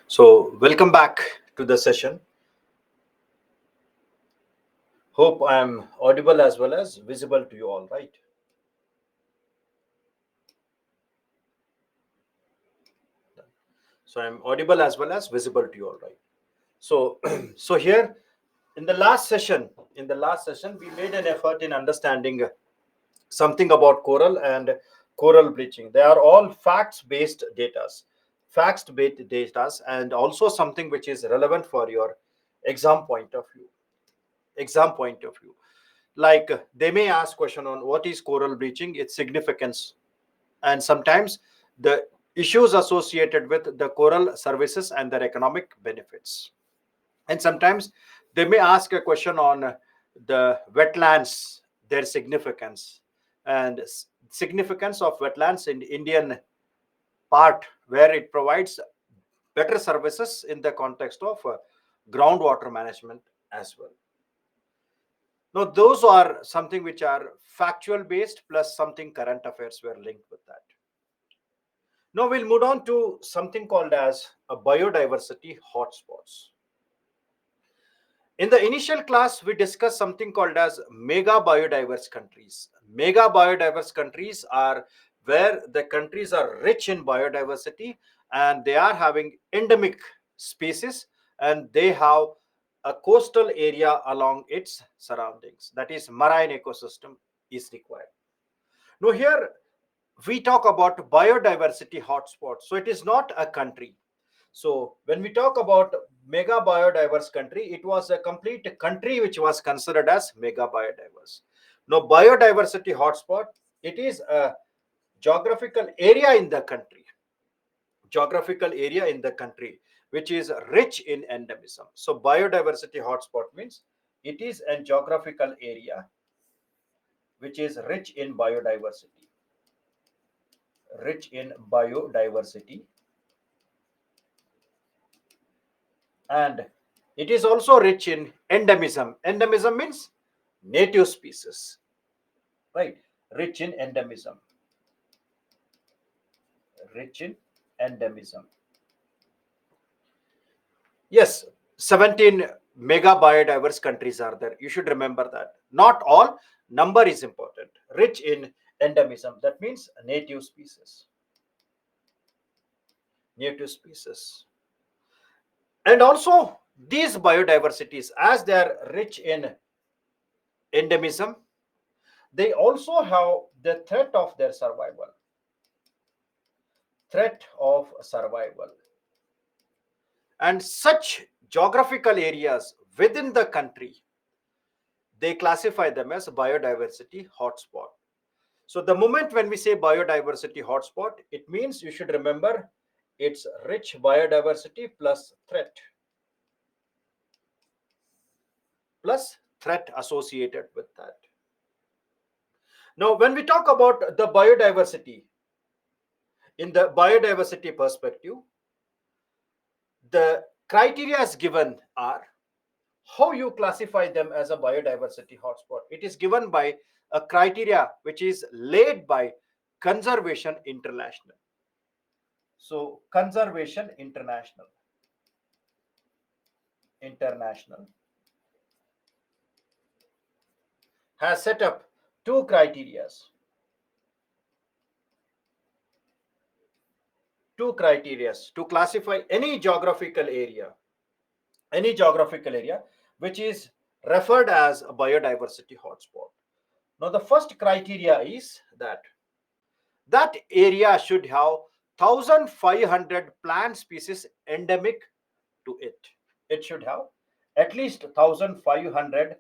So, welcome back to the session. Hope I am audible as well as visible to you all, right? So, I'm audible as well as visible to you all, right? So, so here in the last session, we made an effort in understanding something about coral and coral bleaching. They are all facts-based data, and also something which is relevant for your exam point of view. Exam point of view. Like they may ask question on what is coral bleaching, its significance, and sometimes the issues associated with the coral services and their economic benefits. And sometimes they may ask a question on the wetlands, their significance, and significance of wetlands in Indian part, where it provides better services in the context of groundwater management as well. Now, those are something which are factual based plus something current affairs were linked with that. Now we'll move on to something called as a biodiversity hotspots. In the initial class, we discussed something called as mega biodiverse countries. Mega biodiverse countries are where the countries are rich in biodiversity and they are having endemic species, and they have a coastal area along its surroundings. That is, marine ecosystem is required. Now, here we talk about biodiversity hotspots. So, it is not a country. So, when we talk about mega biodiverse country, it was a complete country which was considered as mega biodiverse. Now, biodiversity hotspot, it is a geographical area in the country, geographical area in the country which is rich in endemism. So, biodiversity hotspot means it is a geographical area which is rich in biodiversity, and it is also rich in endemism. Endemism means native species, right? Rich in endemism, rich in endemism. Yes, 17 mega biodiverse countries are there. You should remember that. Not all, number is important. Rich in endemism, that means native species. Native species. And also, these biodiversities, as they are rich in endemism, they also have the threat of survival. And such geographical areas within the country, they classify them as biodiversity hotspot. So the moment when we say biodiversity hotspot, it means you should remember it's rich biodiversity plus threat associated with that. Now, when we talk about the biodiversity, in the biodiversity perspective, the criteria as given are how you classify them as a biodiversity hotspot. It is given by a criteria which is laid by Conservation International. So, Conservation International has set up two criteria to classify any geographical area which is referred as a biodiversity hotspot. Now, the first criteria is that area should have 1,500 plant species endemic to it. It should have at least 1,500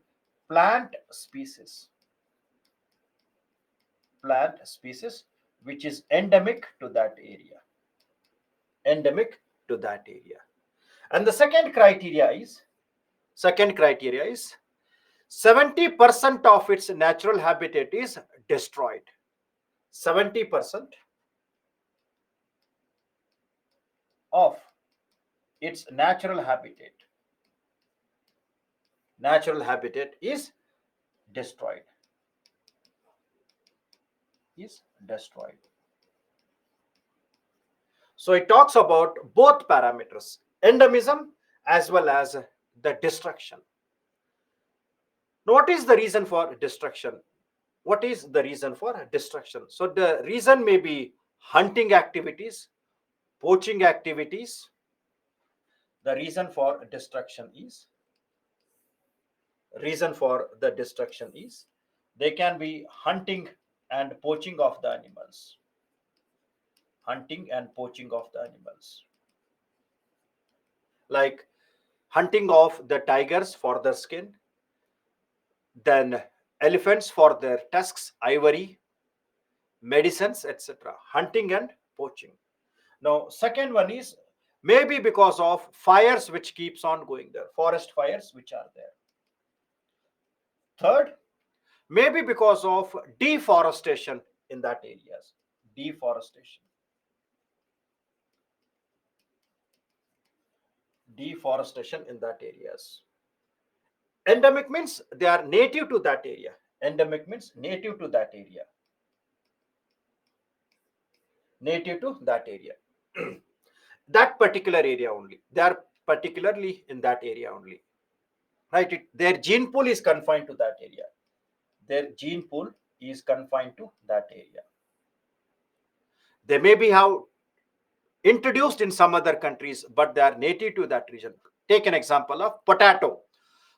plant species, which is endemic to that area. Endemic to that area. And the second criteria is 70% of its natural habitat is destroyed. 70% of its natural habitat is destroyed. So it talks about both parameters, endemism as well as the destruction. Now, what is the reason for destruction? What is the reason for destruction? So the reason may be hunting activities, poaching activities. The reason for the destruction is they can be hunting and poaching of the animals, hunting and poaching of the animals, like hunting of the tigers for their skin, then elephants for their tusks, ivory, medicines, etc. Hunting and poaching. Now, second one is maybe because of fires which keeps on going there, forest fires which are there. Third, maybe because of deforestation in that areas. Deforestation. Deforestation in that areas. Endemic means they are native to that area. Endemic means native to that area. Native to that area. That particular area only. They are particularly in that area only. Right? Their gene pool is confined to that area. Their gene pool is confined to that area. They may be have introduced in some other countries, but they are native to that region. Take an example of potato.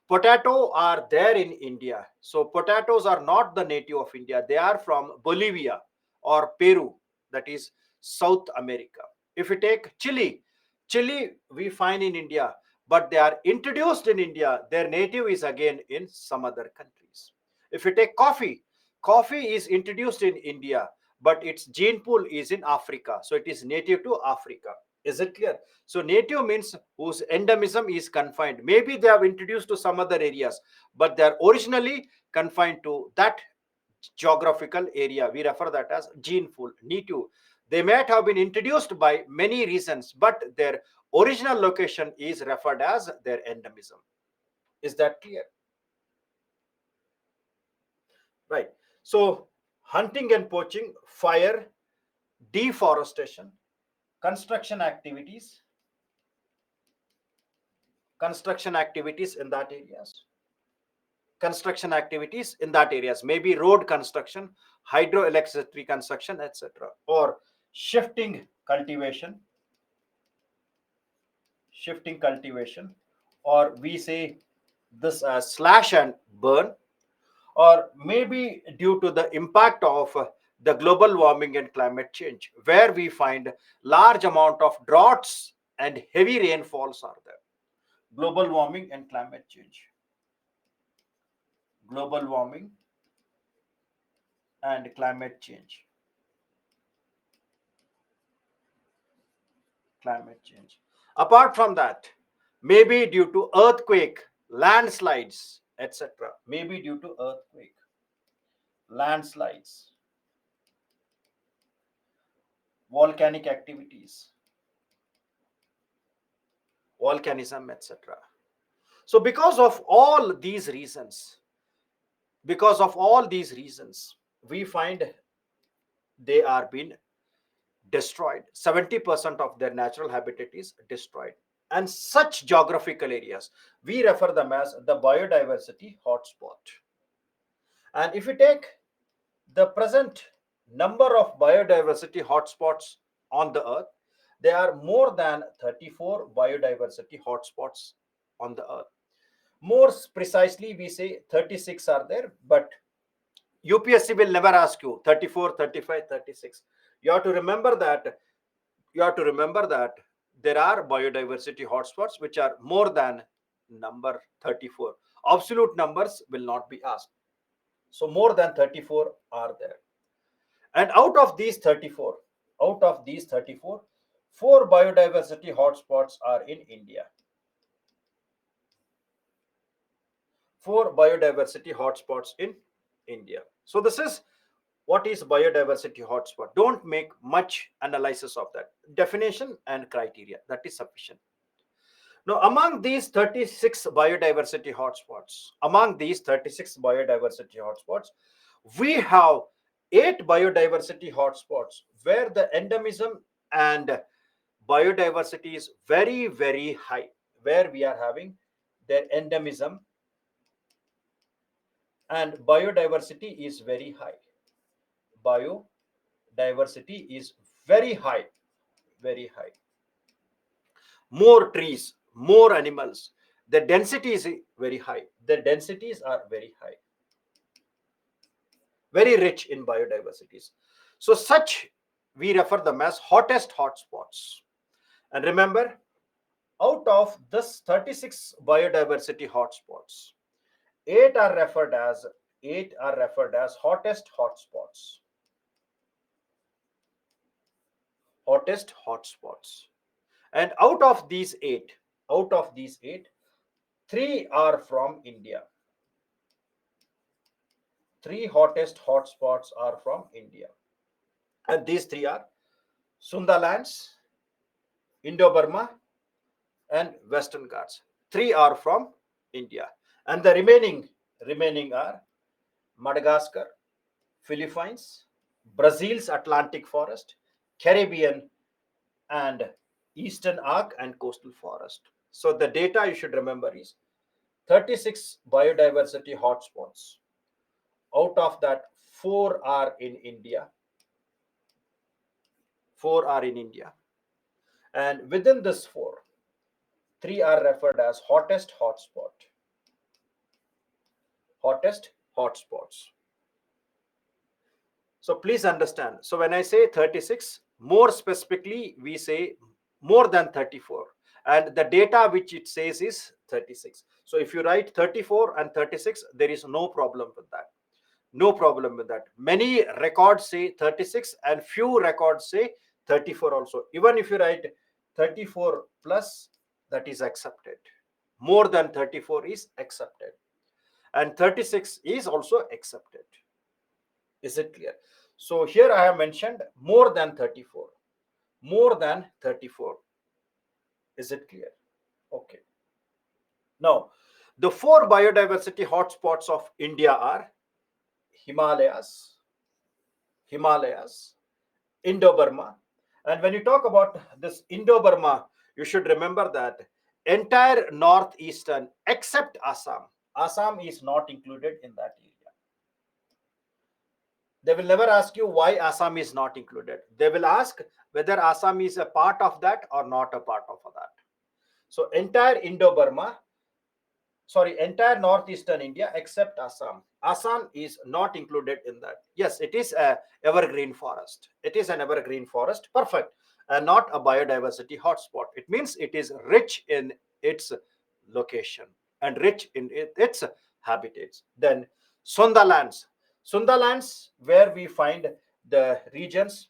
Potato are there in India. So potatoes are not the native of India. They are from Bolivia or Peru, that is South America. If you take chili, chili we find in India, but they are introduced in India. Their native is again in some other countries. If you take coffee, coffee is introduced in India, but its gene pool is in Africa. So it is native to Africa. Is it clear? So native means whose endemism is confined. Maybe they have introduced to some other areas, but they are originally confined to that geographical area. We refer that as gene pool, native. They might have been introduced by many reasons, but their original location is referred as their endemism. Is that clear? Right. So hunting and poaching, fire, deforestation, construction activities, in that areas, maybe road construction, hydroelectricity construction, etc., or shifting cultivation, or we say this slash and burn, or maybe due to the impact of the global warming and climate change, where we find large amount of droughts and heavy rainfalls are there. Global warming and climate change. Global warming and climate change. Apart from that, maybe due to earthquake, landslides, etc. Maybe due to earthquake, landslides, volcanic activities, volcanism, etc. So because of all these reasons, we find they are being destroyed. 70% of their natural habitat is destroyed. And such geographical areas, we refer them as the biodiversity hotspot. And if you take the present number of biodiversity hotspots on the earth, there are more than 34 biodiversity hotspots on the earth. More precisely, we say 36 are there, but UPSC will never ask you 34, 35, 36. You have to remember that there are biodiversity hotspots which are more than number 34. Absolute numbers will not be asked. So more than 34 are there. And out of these 34, 4 biodiversity hotspots are in India. 4 biodiversity hotspots in India. So this is what is biodiversity hotspot. Don't make much analysis of that. Definition and criteria, that is sufficient. Now, among these 36 biodiversity hotspots, we have 8 biodiversity hotspots where the endemism and biodiversity is very, very high, where we are having their endemism, and biodiversity is very high. Biodiversity is very high, very high. More trees, more animals. The density is very high. The densities are very high, very rich in biodiversities. So such we refer them as hottest hotspots. And remember, out of this 36 biodiversity hotspots, eight are referred as hottest hotspots. Hottest hotspots. And out of these eight, three are from India. Three hottest hotspots are from India. And these three are Sundalands, Indo-Burma, and Western Ghats. Three are from India. And the remaining are Madagascar, Philippines, Brazil's Atlantic forest, Caribbean, and Eastern Arc and coastal forest. So the data you should remember is 36 biodiversity hotspots. Out of that, four are in India. Four are in India. And within this four, three are referred as hottest hotspot. Hottest hotspots. So please understand. So when I say 36, more specifically, we say more than 34. And the data which it says is 36. So if you write 34 and 36, there is no problem with that. No problem with that. Many records say 36 and few records say 34 also. Even if you write 34 plus, that is accepted. More than 34 is accepted. And 36 is also accepted. Is it clear? So here I have mentioned more than 34. More than 34. Is it clear? Okay. Now, the four biodiversity hotspots of India are Himalayas, Indo-Burma. And when you talk about this Indo-Burma, you should remember that entire northeastern except Assam. Assam is not included in that area. They will never ask you why Assam is not included. They will ask whether Assam is a part of that or not a part of that. So entire entire northeastern India except Assam. Assam is not included in that. Yes, it is a evergreen forest. It is an evergreen forest, perfect, and not a biodiversity hotspot. It means it is rich in its location and rich in its habitats. Then Sundalands, where we find the regions,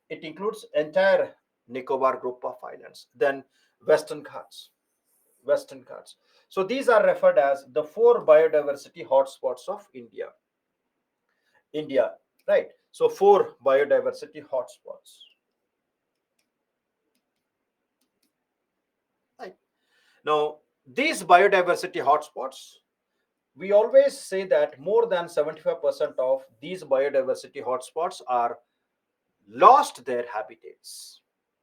it includes entire Nicobar group of islands. Then Western Ghats. Western Ghats. So these are referred as the four biodiversity hotspots of India. India, right? So four biodiversity hotspots. Right. Now, these biodiversity hotspots, we always say that more than 75% of these biodiversity hotspots are lost their habitats.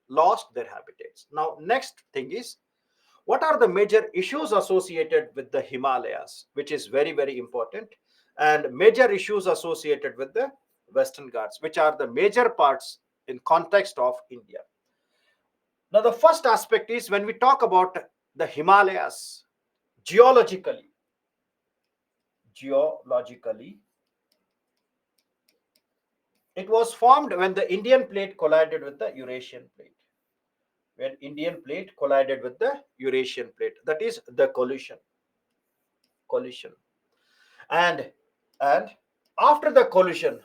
Lost their habitats. Now, next thing is, what are the major issues associated with the Himalayas, which is very, very important, and major issues associated with the Western Ghats, which are the major parts in context of India. Now, the first aspect is when we talk about the Himalayas, geologically, it was formed when the Indian plate collided with the Eurasian plate. When Indian plate collided with the Eurasian plate, that is the collision. And after the collision,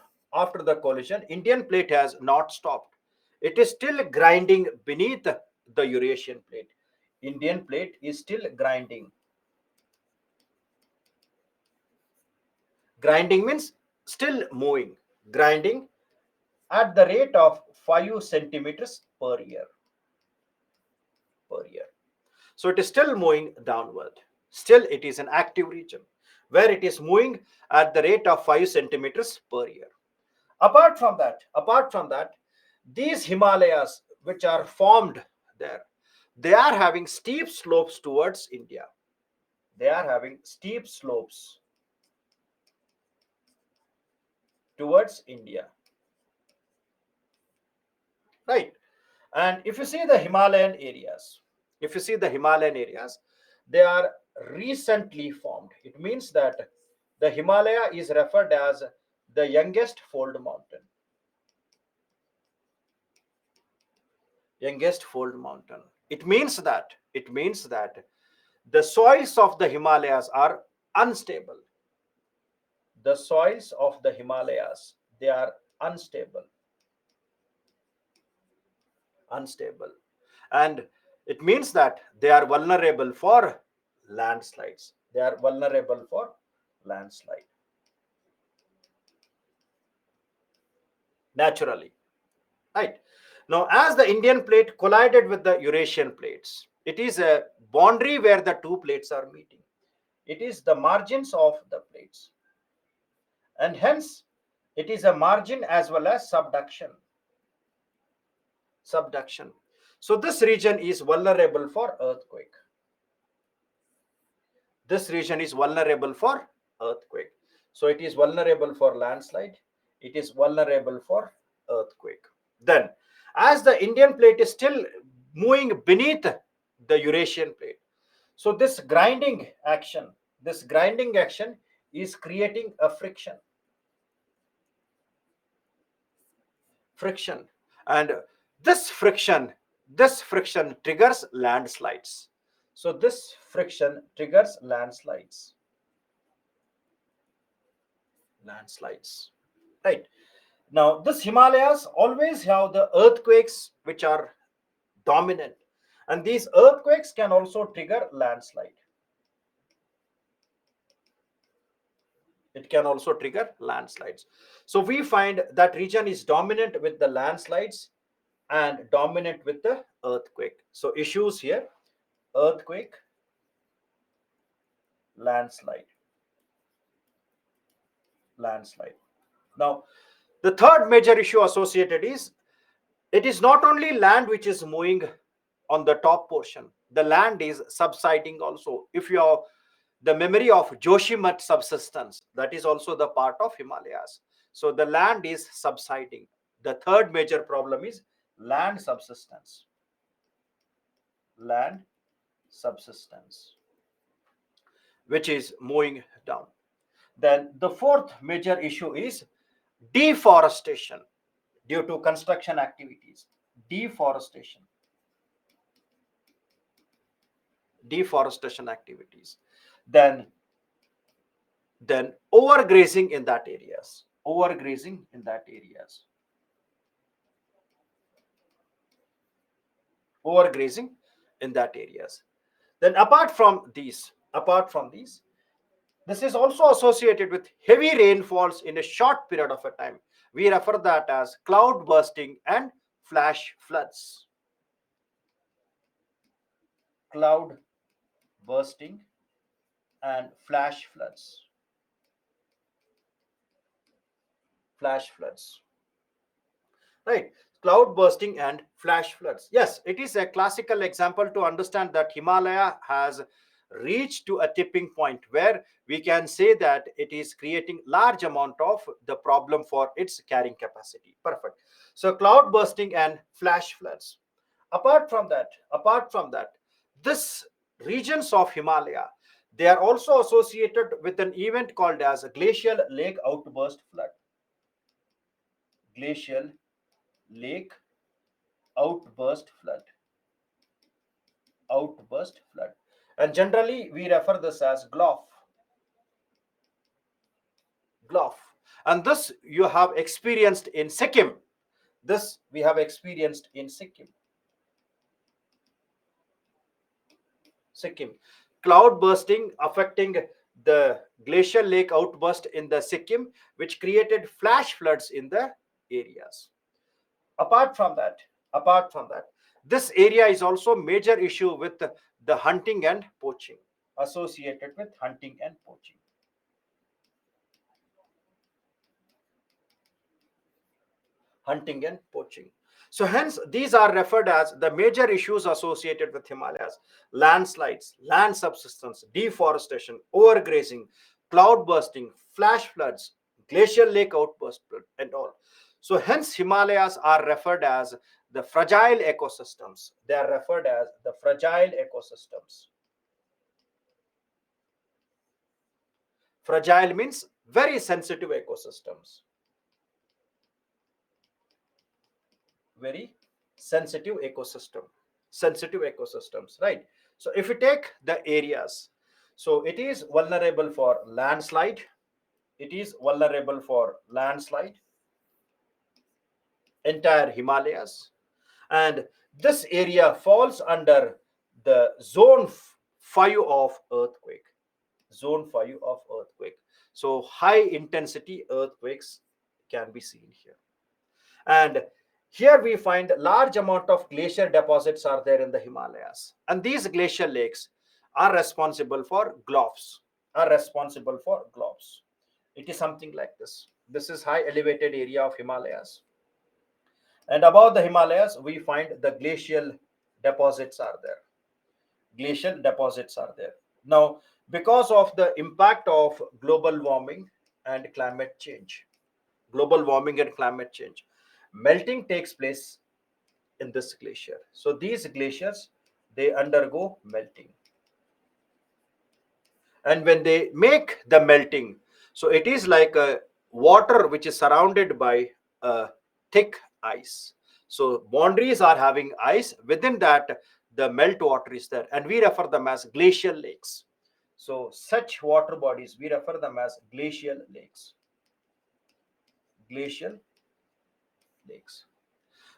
Indian plate has not stopped. It is still grinding beneath the Eurasian plate. Indian plate is still grinding. Grinding means still moving. Grinding at the rate of 5 centimeters per year. So it is still moving downward. Still, it is an active region where it is moving at the rate of 5 centimeters per year. Apart from that, these Himalayas, which are formed there, they are having steep slopes towards India. They are having steep slopes towards India, right? And if you see the Himalayan areas, if you see the Himalayan areas, they are recently formed. It means that the Himalaya is referred as the youngest fold mountain. Youngest fold mountain. It means that the soils of the Himalayas are unstable. The soils of the Himalayas, they are unstable. Unstable. And it means that they are vulnerable for landslides. They are vulnerable for landslide naturally, right? Now, as the Indian plate collided with the Eurasian plates, it is a boundary where the two plates are meeting. It is the margins of the plates, and hence it is a margin as well as subduction. So this region is vulnerable for earthquake. This region is vulnerable for earthquake. So it is vulnerable for landslide. It is vulnerable for earthquake. Then, as the Indian plate is still moving beneath the Eurasian plate, so this grinding action is creating a friction, and this friction triggers landslides. So this friction triggers landslides, right? Now this Himalayas always have the earthquakes which are dominant, and these earthquakes can also trigger landslide. It can also trigger landslides. So we find that region is dominant with the landslides and dominant with the earthquake. So issues here: earthquake, landslide, landslide. Now the third major issue associated is, it is not only land which is moving on the top portion, the land is subsiding also. If you have the memory of Joshimat subsidence, that is also the part of Himalayas. So the land is subsiding. The third major problem is land subsistence. Land subsistence, which is moving down. Then the fourth major issue is deforestation due to construction activities. Deforestation. Deforestation activities. Then overgrazing in that areas. Overgrazing in that areas. Overgrazing in that areas. Then apart from these, this is also associated with heavy rainfalls in a short period of a time. We refer that as cloud bursting and flash floods. Cloud bursting and flash floods. Flash floods. Right? Cloud bursting and flash floods. Yes, it is a classical example to understand that Himalaya has reached to a tipping point where we can say that it is creating large amount of the problem for its carrying capacity. Perfect. So cloud bursting and flash floods. Apart from that, this regions of Himalaya, they are also associated with an event called as a glacial lake outburst flood. Glacial lake outburst flood. Outburst flood. And generally we refer this as GLOF. And this you have experienced in Sikkim. This we have experienced in Sikkim. Cloud bursting affecting the glacial lake outburst in the Sikkim, which created flash floods in the areas. Apart from that apart from that, this area is also major issue with the hunting and poaching, associated with hunting and poaching. hunting and poaching. So hence these are referred as the major issues associated with Himalayas: landslides, land subsidence, deforestation, overgrazing, cloud bursting, flash floods, glacial lake outburst, and all. So hence Himalayas are referred as the fragile ecosystems. They are referred as the fragile ecosystems. Fragile means very sensitive ecosystems. Very sensitive ecosystems, right? So if you take the areas, so it is vulnerable for landslide, it is vulnerable for landslide, entire Himalayas. And this area falls under the zone 5 of earthquake, zone 5 of earthquake. So high intensity earthquakes can be seen here. And here we find large amount of glacier deposits are there in the Himalayas, and these glacial lakes are responsible for globs, It is something like this. This is high elevated area of Himalayas, and above the Himalayas we find the deposits are there glacial deposits are there. Now, because of the impact of and climate change global warming and climate change, melting takes place in this glacier. So these glaciers, they undergo melting, and when they make the melting, so it is like a water which is surrounded by a thick ice. So boundaries are having ice, within that the melt water is there, and we refer them as glacial lakes. So such water bodies, we refer them as glacial lakes. Glacial lakes.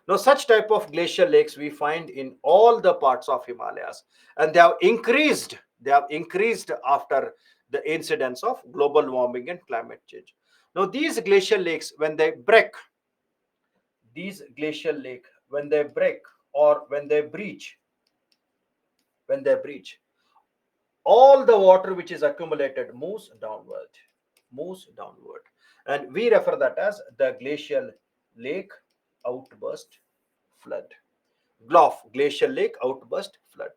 Now, such type of glacial lakes we find in all the parts of Himalayas, and they have increased. They have increased after the incidence of global warming and climate change. Now, these glacial lakes, when they break, these glacial lake, when they break or when they breach, all the water which is accumulated moves downward, and we refer that as the glacial lake outburst flood. Glacial lake outburst flood.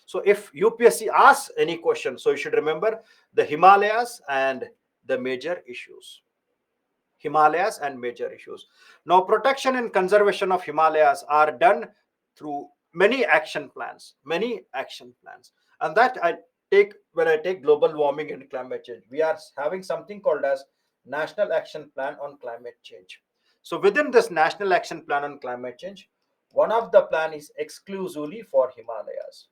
So if UPSC asks any question, so you should remember the Himalayas and the major issues. Himalayas and major issues. Now, protection and conservation of Himalayas are done through many action plans, and that I take when I take global warming and climate change. We are having something called as National Action Plan on Climate Change. So, within this National Action Plan on Climate Change, one of the plan is exclusively for Himalayas.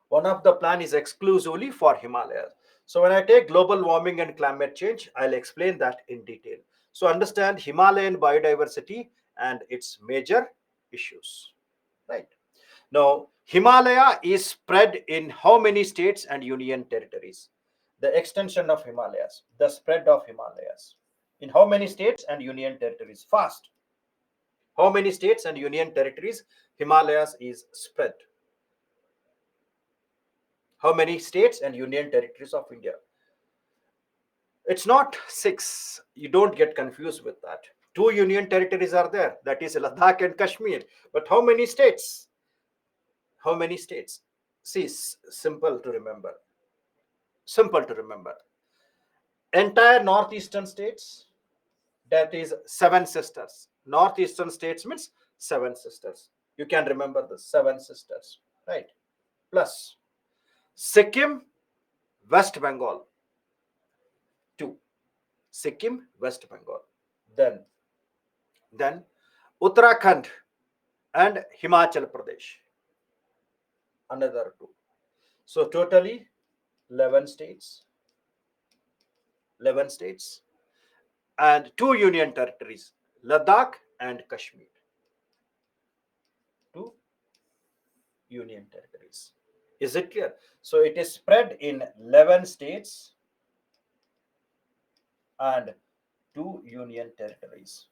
One of the plan is exclusively for Himalayas. So when I take global warming and climate change, I'll explain that in detail. So understand Himalayan biodiversity and its major issues. Right. Now, Himalaya is spread in how many states and union territories? The extension of Himalayas, the spread of Himalayas. In how many states and union territories? Fast. How many states and union territories Himalayas is spread? How many states and union territories of India? It's not 6. You don't get confused with that. 2 union territories are there, that is Ladakh and Kashmir. But how many states? How many states? See, simple to remember. Simple to remember. Entire northeastern states, that is 7 sisters. Northeastern states means 7 sisters. You can remember the 7 sisters, right? Plus Sikkim, West Bengal, 2. Sikkim, West Bengal. Then Uttarakhand and Himachal Pradesh, another 2. So totally 11 states, 11 states, and 2 union territories, Ladakh and Kashmir. 2 union territories. Is it clear? So it is spread in 11 states and 2 union territories.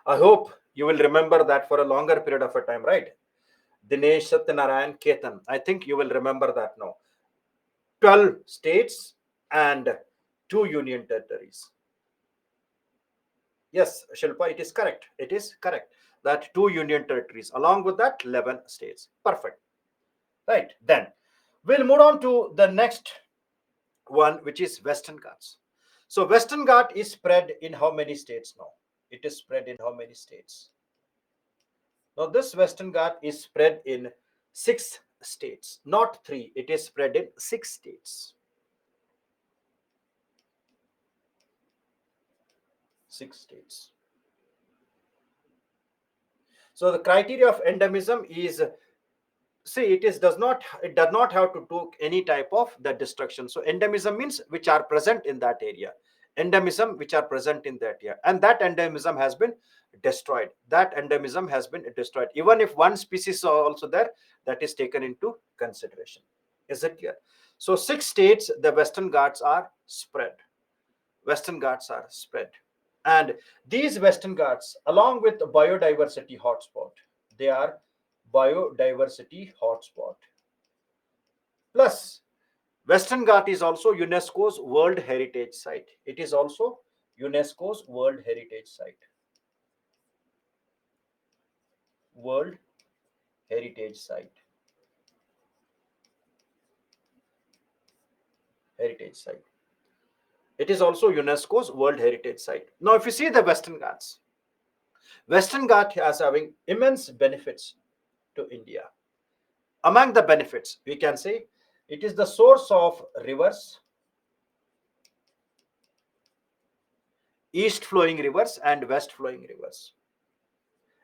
I hope you will remember that for a longer period of a time, right? Dinesh, Satyanarayan, Ketan. I think you will remember that now. 12 states and 2 union territories. Yes, Shilpa, it is correct. It is correct that two union territories, along with that, 11 states. Perfect. Right. Then we'll move on to the next one, which is Western Ghats. So, Western Ghat is spread in how many states now? It is spread in how many states? Now, this Western Ghat is spread in 6 states, not 3. It is spread in 6 states. 6 states. So, the criteria of endemism is, see, it does not have to do any type of the destruction. So endemism means which are present in that area, endemism which are present in that area, and that endemism has been destroyed. That endemism has been destroyed. Even if one species are also there, that is taken into consideration. Is it clear? So 6 states, the Western Ghats are spread. Western Ghats are spread. And these Western Ghats, along with biodiversity hotspot, they are biodiversity hotspot. Plus, Western Ghat is also UNESCO's World Heritage Site. It is also UNESCO's World Heritage Site. World Heritage Site. Heritage Site. It is also UNESCO's World Heritage Site. Now, if you see the Western Ghat has having immense benefits to India. Among the benefits, we can say it is the source of rivers, east flowing rivers and west flowing rivers.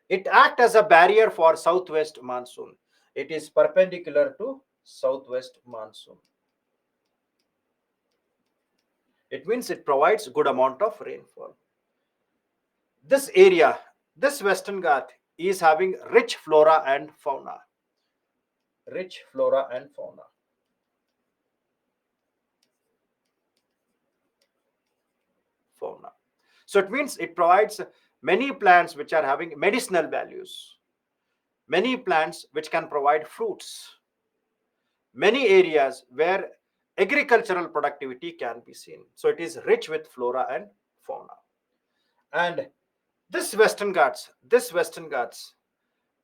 It acts as a barrier for southwest monsoon. It is perpendicular to southwest monsoon. It means it provides good amount of rainfall. This area, this Western Ghat is having rich flora and fauna. Rich flora and fauna. Fauna. So it means it provides many plants which are having medicinal values. Many plants which can provide fruits. Many areas where agricultural productivity can be seen. So it is rich with flora and fauna. And this Western Ghats,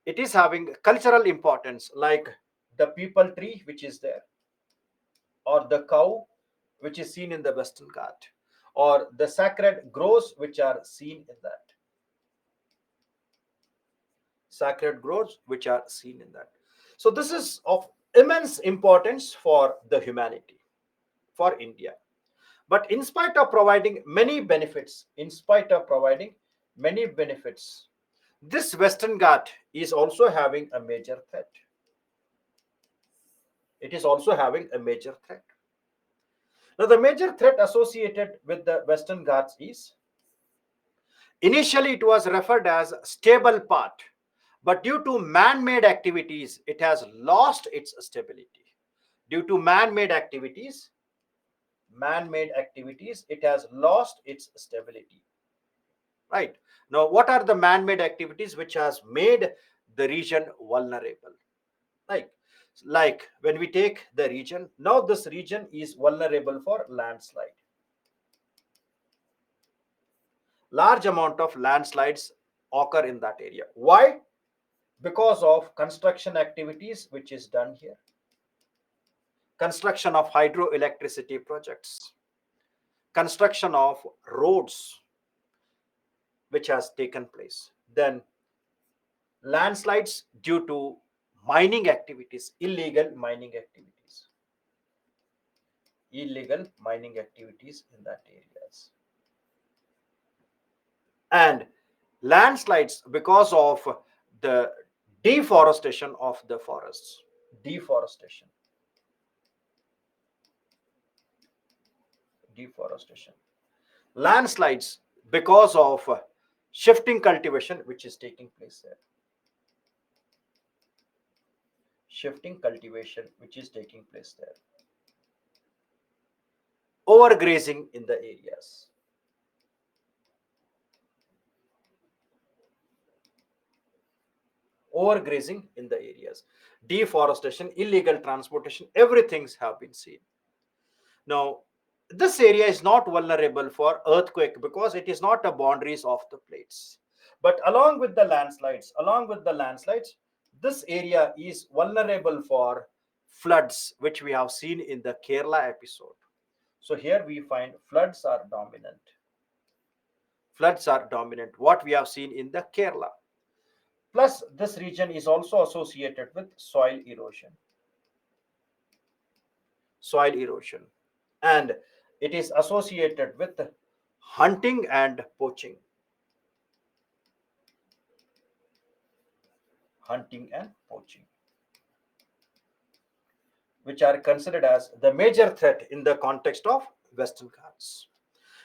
it is having cultural importance, like the people tree which is there, or the cow which is seen in the Western Ghat, or the sacred groves which are seen in that. Sacred groves which are seen in that. So this is of immense importance for the humanity, for India. But in spite of providing many benefits, this Western Ghat is also having a major threat. It is also having a major threat. Now, the major threat associated with the Western Ghats is, initially it was referred as stable part, but due to man-made activities, it has lost its stability. Due to man-made activities, it has lost its stability. Right. Now, what are the man-made activities which has made the region vulnerable? Like, like when we take the region, now this region is vulnerable for landslide. Large amount of landslides occur in that area. Why? Because of construction activities which is done here. Construction of hydroelectricity projects, construction of roads which has taken place. Then landslides due to mining activities, illegal mining activities in that areas. And landslides because of the deforestation of the forests. Deforestation. Deforestation. Landslides because of shifting cultivation which is taking place there. Shifting cultivation which is taking place there. Overgrazing in the areas. Overgrazing in the areas. Deforestation, illegal transportation, everything have been seen. Now, This area is not vulnerable for earthquake because it is not the boundaries of the plates. But along with the landslides, this area is vulnerable for floods, which we have seen in the Kerala episode. So here we find floods are dominant. Floods are dominant, what we have seen in the Kerala. Plus, this region is also associated with soil erosion, and it is associated with hunting and poaching. Hunting and poaching, which are considered as the major threat in the context of Western Ghats.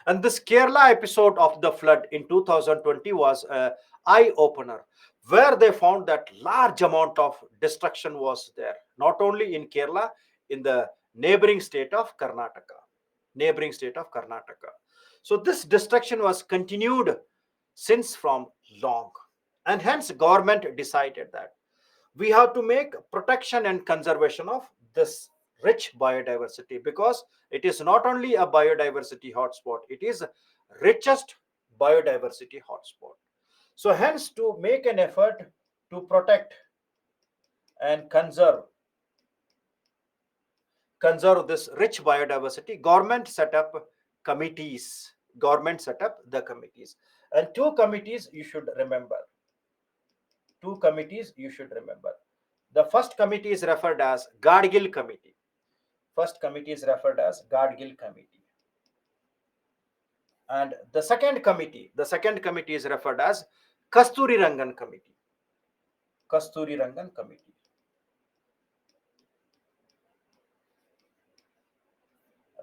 And this Kerala episode of the flood in 2020 was an eye opener, where they found that large amount of destruction was there, not only in Kerala, in the neighboring state of Karnataka. Neighboring state of Karnataka. So this destruction was continued since from long, and hence government decided that we have to make protection and conservation of this rich biodiversity, because it is not only a biodiversity hotspot, it is richest biodiversity hotspot. So hence, to make an effort to protect and conserve this rich biodiversity, government set up the committees. And two committees you should remember. The first committee is referred as Gadgil Committee. First committee is referred as Gadgil Committee. And the second committee is referred as Kasturi Rangan Committee. Kasturi Rangan Committee.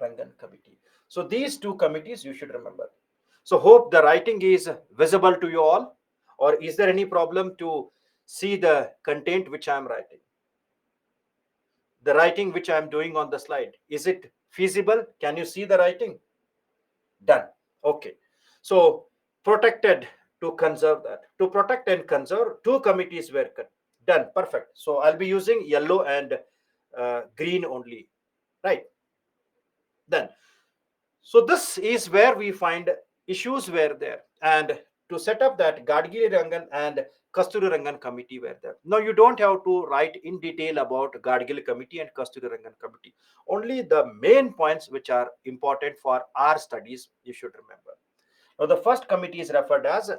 Rangan Committee. So these two committees you should remember. So hope the writing is visible to you all, or is there any problem to see the content which I am writing? The writing which I am doing on the slide, is it feasible? Can you see the writing? Done. Okay. So protected, to conserve that. To protect and conserve, two committees were done. Perfect. So I'll be using yellow and green only. Right. Then. So this is where we find issues were there. And to set up that, Gadgiri Rangan and Kasturi Rangan committee were there. Now you don't have to write in detail about Gadgil committee and Kasturi Rangan committee. Only the main points which are important for our studies you should remember. Now the first committee is referred as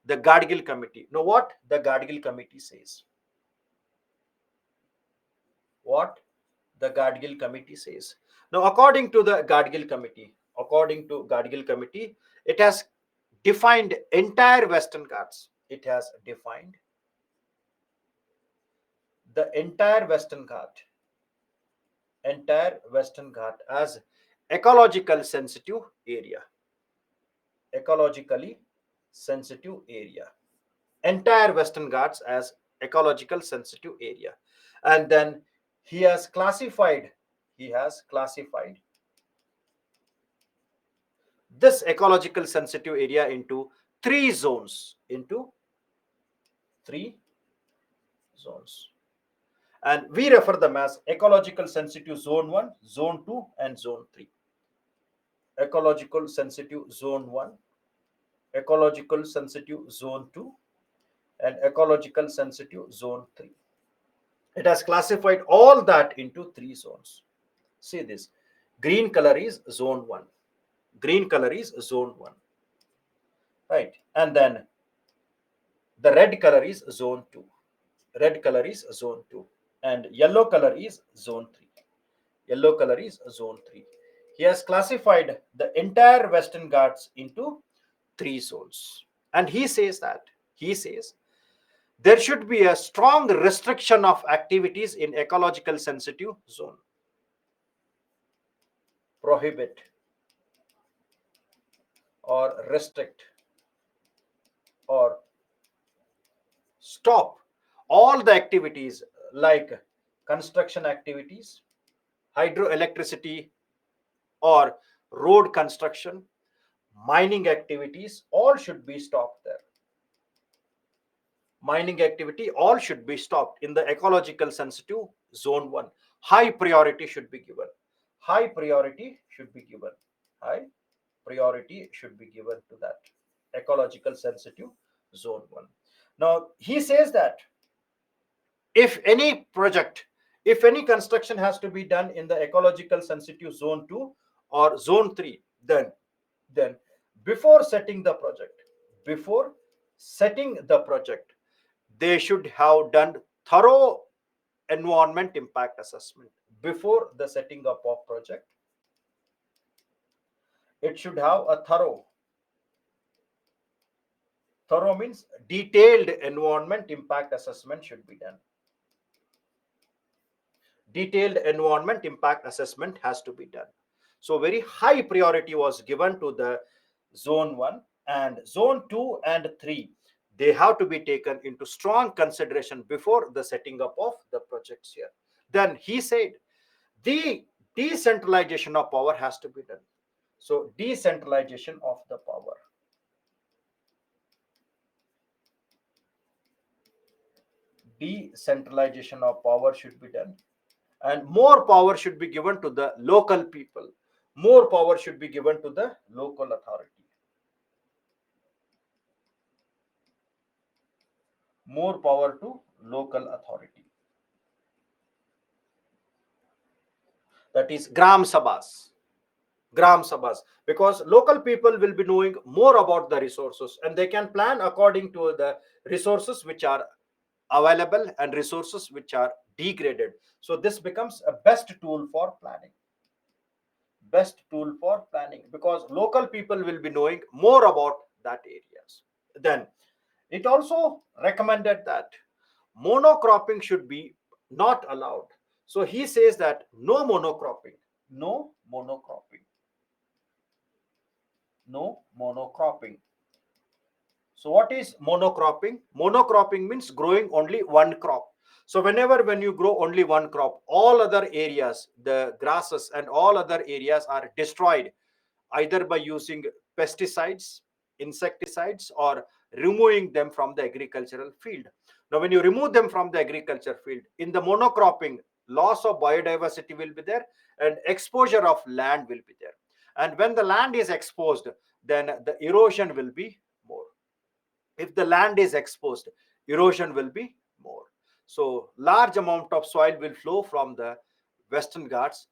the Gadgil committee. Now what the Gadgil committee says? What the Gadgil committee says? Now according to Gadgil committee, it has defined entire Western Ghats. It has defined the entire Western Ghat as ecological sensitive area. Ecologically sensitive area. Entire Western Ghats as ecological sensitive area. And then he has classified this ecological sensitive area into three zones. And we refer them as ecological sensitive zone 1, zone 2, and zone 3. Ecological sensitive zone 1, ecological sensitive zone 2, and ecological sensitive zone 3. It has classified all that into three zones. See this. Green color is zone 1. Green color is zone 1. Right. And then the red color is zone 2. Red color is zone 2. And yellow color is zone 3. Yellow color is zone 3. He has classified the entire Western Ghats into three zones. And he says there should be a strong restriction of activities in ecological sensitive zone. Prohibit or restrict or stop all the activities like construction activities, hydroelectricity or road construction, mining activities, all should be stopped there. Mining activity, all should be stopped in the ecological sensitive zone 1. High priority should be given. High priority should be given. High priority should be given to that ecological sensitive zone 1. Now he says that if any project, if any construction has to be done in the ecological sensitive zone 2 or zone 3, then before setting the project, before setting the project, they should have done thorough environment impact assessment. Before the setting up of project, it should have a thorough means detailed environment impact assessment should be done. Detailed environment impact assessment has to be done. So very high priority was given to the zone 1, and zone 2 and 3, they have to be taken into strong consideration before the setting up of the projects here. Then he said the decentralization of power has to be done. So decentralization of the power, decentralization of power should be done, and more power should be given to the local people, more power should be given to the local authority, more power to local authority, that is gram sabhas, because local people will be knowing more about the resources and they can plan according to the resources which are available and resources which are degraded. So this becomes a best tool for planning, best tool for planning, because local people will be knowing more about that areas. Then it also recommended that monocropping should be not allowed. So he says that no monocropping, no monocropping, no monocropping. So what is monocropping? Monocropping means growing only one crop. So whenever when you grow only one crop, all other areas, the grasses and all other areas are destroyed either by using pesticides, insecticides, or removing them from the agricultural field. Now, when you remove them from the agriculture field, in the monocropping, loss of biodiversity will be there and exposure of land will be there. And when the land is exposed, then the erosion will be more. If the land is exposed, erosion will be more. So large amount of soil will flow from the Western Ghats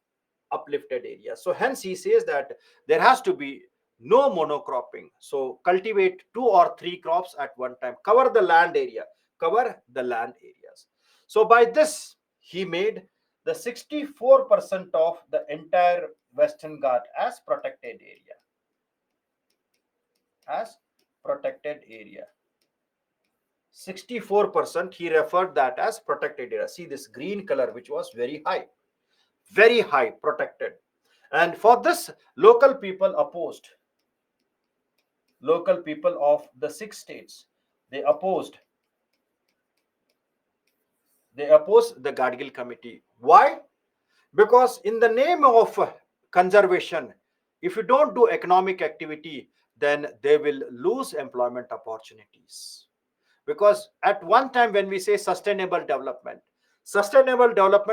uplifted area. So hence he says that there has to be no monocropping. So cultivate 2 or 3 crops at one time. Cover the land area. Cover the land areas. So by this, he made the 64% of the entire Western Ghat as protected area. As protected area. 64% he referred that as protected area. See this green color, which was very high protected. And for this, local people opposed, local people of the 6 states, they opposed, they opposed the Gadgil committee. Why? Because in the name of conservation, if you don't do economic activity, then they will lose employment opportunities. Because at one time when we say sustainable development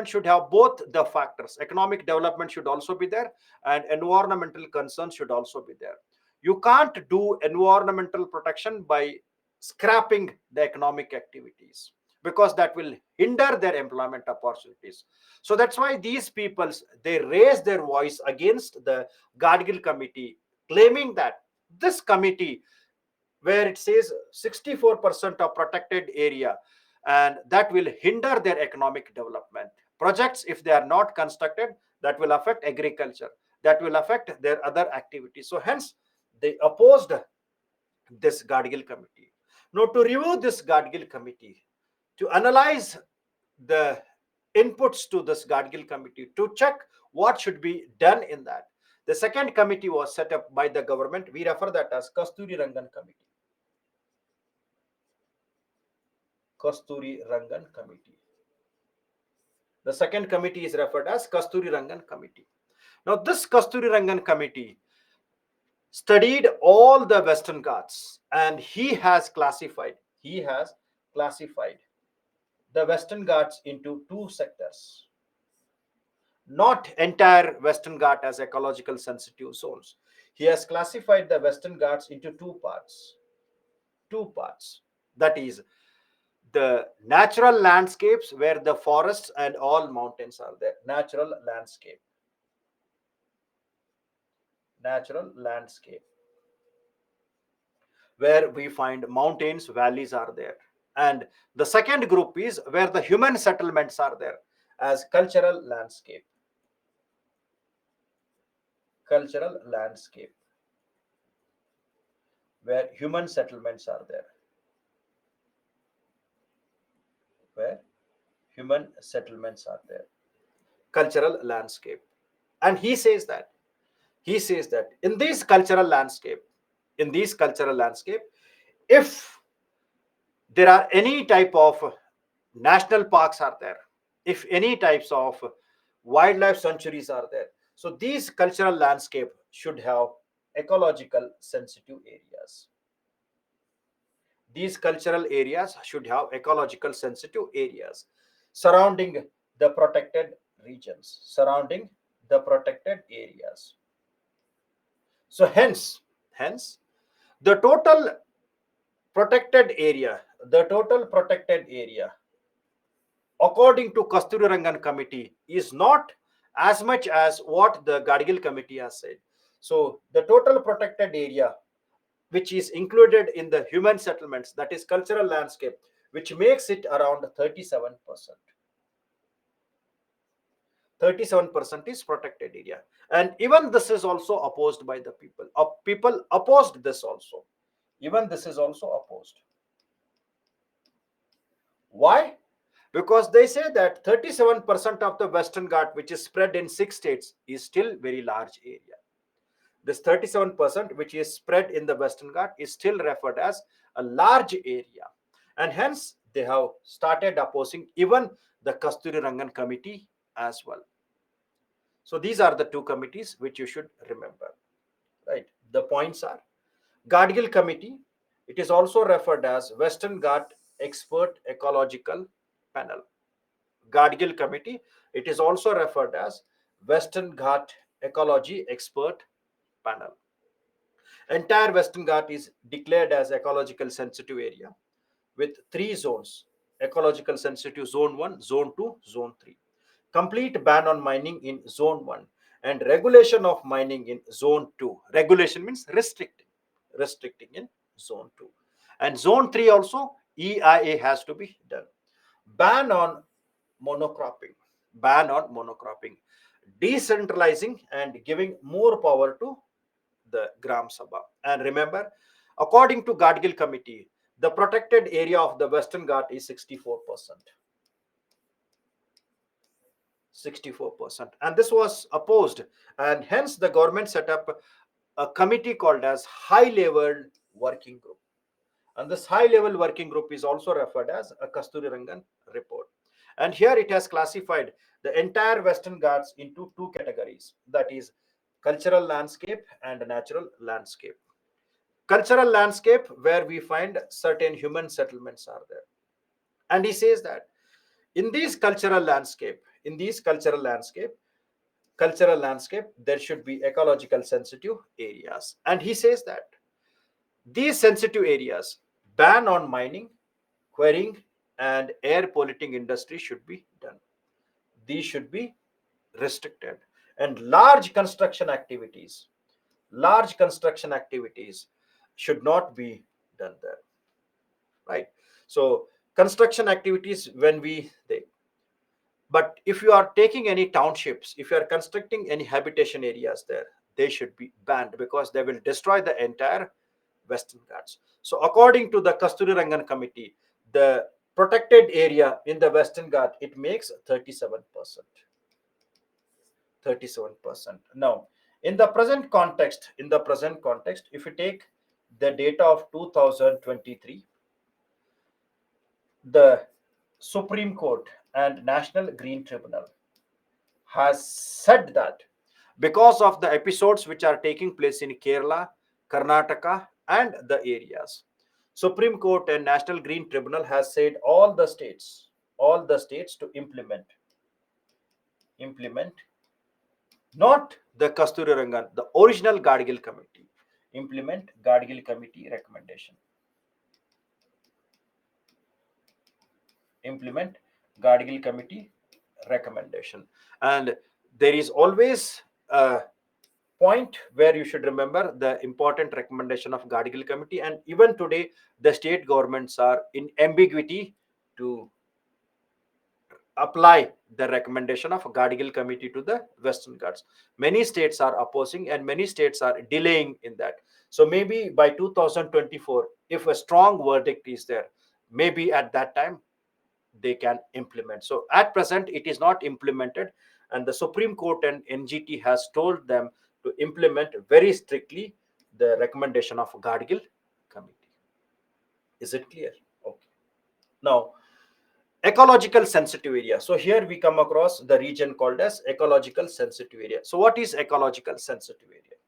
should have both the factors. Economic development should also be there and environmental concerns should also be there. You can't do environmental protection by scrapping the economic activities, because that will hinder their employment opportunities. So that's why these peoples, they raise their voice against the Gadgil committee, claiming that this committee, where it says 64% of protected area, and that will hinder their economic development projects, if they are not constructed, that will affect agriculture, that will affect their other activities. So hence they opposed this Gadgil committee. Now to review this Gadgil committee, to analyze the inputs to this Gadgil committee, to check what should be done in that, the second committee was set up by the government. We refer that as Kasturi Rangan committee. Kasturi Rangan Committee. The second committee is referred as Kasturi Rangan Committee. Now, this Kasturi Rangan Committee studied all the Western Ghats and he has classified the Western Ghats into 2 sectors. Not entire Western Ghat as ecological sensitive zones. He has classified the Western Ghats into two parts. Two parts. That is the natural landscapes where the forests and all mountains are there. Natural landscape. Natural landscape. Where we find mountains, valleys are there. And the second group is where the human settlements are there as cultural landscape. Cultural landscape. Where human settlements are there. Where human settlements are there. Cultural landscape. And he says that in this cultural landscape, if there are any type of national parks are there, if any types of wildlife sanctuaries are there, so these cultural landscape should have ecological sensitive areas. These cultural areas should have ecological sensitive areas surrounding the protected regions, surrounding the protected areas. So hence the protected area total protected area according to Kasturirangan committee is not as much as what the Gadgil committee has said. So the total protected area which is included in the human settlements, that is cultural landscape, which makes it around 37%. 37% is protected area. And even this is also opposed by the people. People opposed this also. Even this is also opposed. Why? Because they say that 37% of the Western Ghat, which is spread in 6 states, is still very large area. This 37% which is spread in the Western Ghat is still referred as a large area. And hence they have started opposing even the Kasturi Rangan committee as well. So these are the two committees which you should remember. Right. The points are Gadgil committee. It is also referred as Western Ghat Expert Ecological Panel. Gadgil committee. It is also referred as Western Ghat Ecology Expert Panel. Entire Western Ghat is declared as ecological sensitive area with three zones: ecological sensitive zone 1, zone 2, zone 3. Complete ban on mining in zone 1 and regulation of mining in zone 2. Regulation means restricting in zone 2. And zone 3 also EIA has to be done. Ban on monocropping. Ban on monocropping. Decentralizing and giving more power to the Gram Sabha. And remember, according to Gadgil committee, the protected area of the Western Ghat is 64%. 64%. And this was opposed. And hence the government set up a committee called as High Level Working Group. And this High Level Working Group is also referred as a Kasturi Rangan report. And here it has classified the entire Western Ghats into two categories, that is cultural landscape and natural landscape. Cultural landscape where we find certain human settlements are there. And he says that in these cultural landscape, there should be ecological sensitive areas. And he says that these sensitive areas, ban on mining, quarrying, and air polluting industry should be done. These should be restricted. And large construction activities should not be done there. Right? So construction activities when we they but if you are taking any townships, if you are constructing any habitation areas there, they should be banned because they will destroy the entire Western Ghats. So according to the Kasturi Rangan committee, the protected area in the Western Ghat, it makes 37%. 37%. Now, in the present context, if you take the data of 2023, the Supreme Court and National Green Tribunal has said that because of the episodes which are taking place in Kerala, Karnataka, and the areas, Supreme Court and National Green Tribunal has said all the states to implement not the Kasturi Rangan, the original Gadgil committee. Implement Gadgil committee recommendation. Implement Gadgil committee recommendation. And there is always a point where you should remember the important recommendation of Gadgil committee. And even today, the state governments are in ambiguity to apply the recommendation of Gadgil committee to the Western Ghats. Many states are opposing and many states are delaying in that. So maybe by 2024, if a strong verdict is there, maybe at that time they can implement. So at present, it is not implemented, and the Supreme Court and NGT has told them to implement very strictly the recommendation of Gadgil committee. Is it clear? Okay. Now, ecological sensitive area. So here we come across the region called as ecological sensitive area. So what is ecological sensitive area?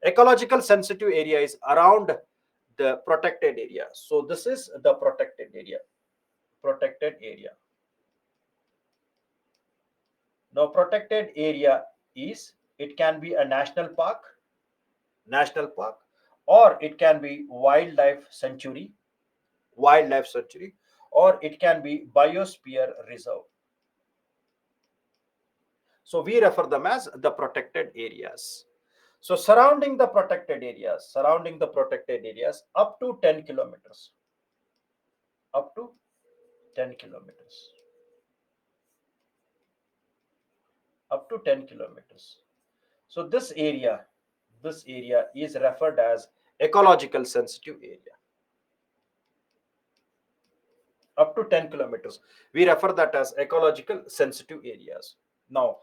Ecological sensitive area is around the protected area. So this is the protected area. Protected area. Now, protected area is, it can be a national park, or it can be wildlife sanctuary, or it can be biosphere reserve. So we refer them as the protected areas. So surrounding the protected areas up to 10 kilometers, up to 10 kilometers, up to 10 kilometers. So this area is referred as ecological sensitive area. Up to 10 kilometers, we refer that as ecological sensitive areas. Now,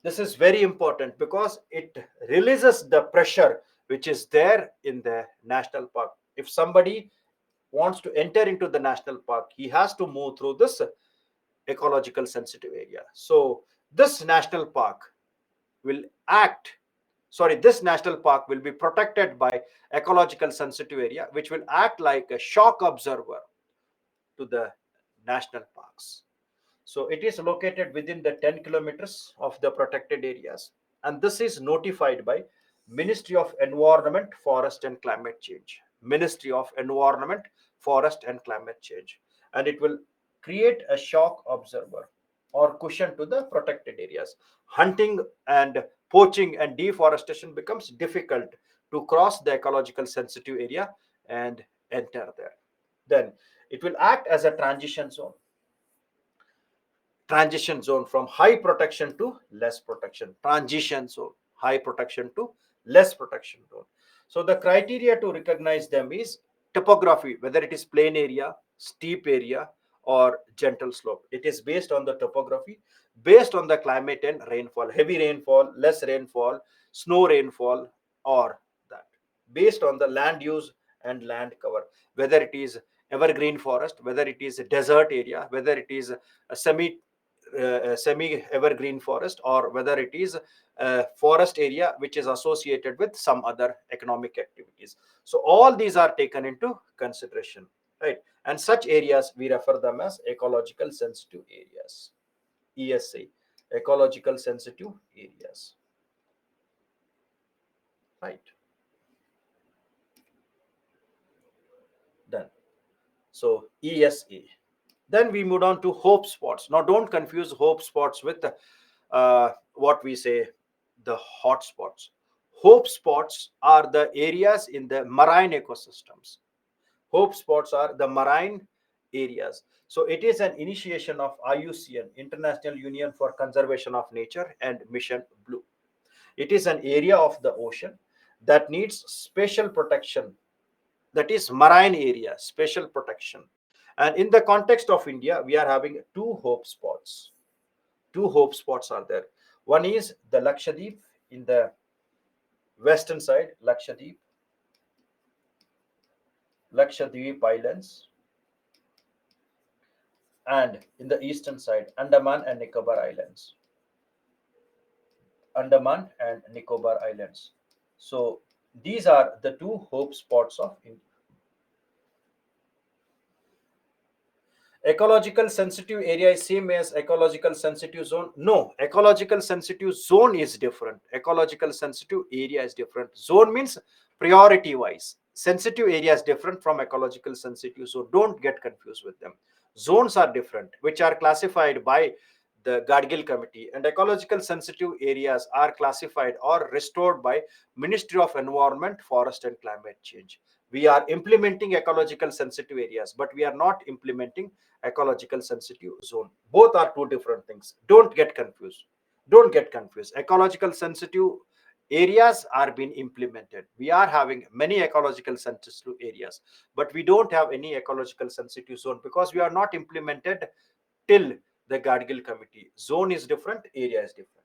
this is very important because it releases the pressure which is there in the national park. If somebody wants to enter into the national park, he has to move through this ecological sensitive area. So this national park will act, sorry, this national park will be protected by ecological sensitive area, which will act like a shock observer to the national parks. So it is located within the 10 kilometers of the protected areas, and this is notified by Ministry of Environment, Forest and Climate Change. Ministry of Environment, Forest and Climate Change. And it will create a shock observer or cushion to the protected areas. Hunting and poaching and deforestation becomes difficult to cross the ecological sensitive area and enter there. Then it will act as a transition zone from high protection to less protection. Transition zone, high protection to less protection zone. So the criteria to recognize them is topography, whether it is plain area, steep area, or gentle slope. It is based on the topography, based on the climate and rainfall, heavy rainfall, less rainfall, snow rainfall, or that based on the land use and land cover, whether it is evergreen forest, whether it is a desert area, whether it is a semi evergreen forest, or whether it is a forest area which is associated with some other economic activities. So all these are taken into consideration, right? And such areas we refer them as ecological sensitive areas. ESA, ecological sensitive areas, right? Done. So ESA. Then we move on to hope spots. Now, don't confuse hope spots with what we say the hot spots. Hope spots are the areas in the marine ecosystems. Hope spots are the marine areas. So it is an initiation of IUCN, International Union for Conservation of Nature, and Mission Blue. It is an area of the ocean that needs special protection, that is marine area, special protection. And in the context of India, we are having two hope spots. Two hope spots are there. One is the Lakshadweep in the western side, Lakshadweep Islands, and in the eastern side, Andaman and Nicobar Islands. Andaman and Nicobar Islands. So these are the two hope spots of India. Ecological sensitive area is same as ecological sensitive zone? No, ecological sensitive zone is different. Ecological sensitive area is different. Zone means priority wise. Sensitive area is different from ecological sensitive, so don't get confused with them. Zones are different, which are classified by the Gadgil committee, and ecological sensitive areas are classified or restored by Ministry of Environment, Forest and Climate Change. We are implementing ecological sensitive areas, but we are not implementing ecological sensitive zone. Both are two different things. Don't get confused. Don't get confused. Ecological sensitive areas are being implemented. We are having many ecological sensitive areas, but we don't have any ecological sensitive zone because we are not implemented till the Gadgil committee. Zone is different, area is different.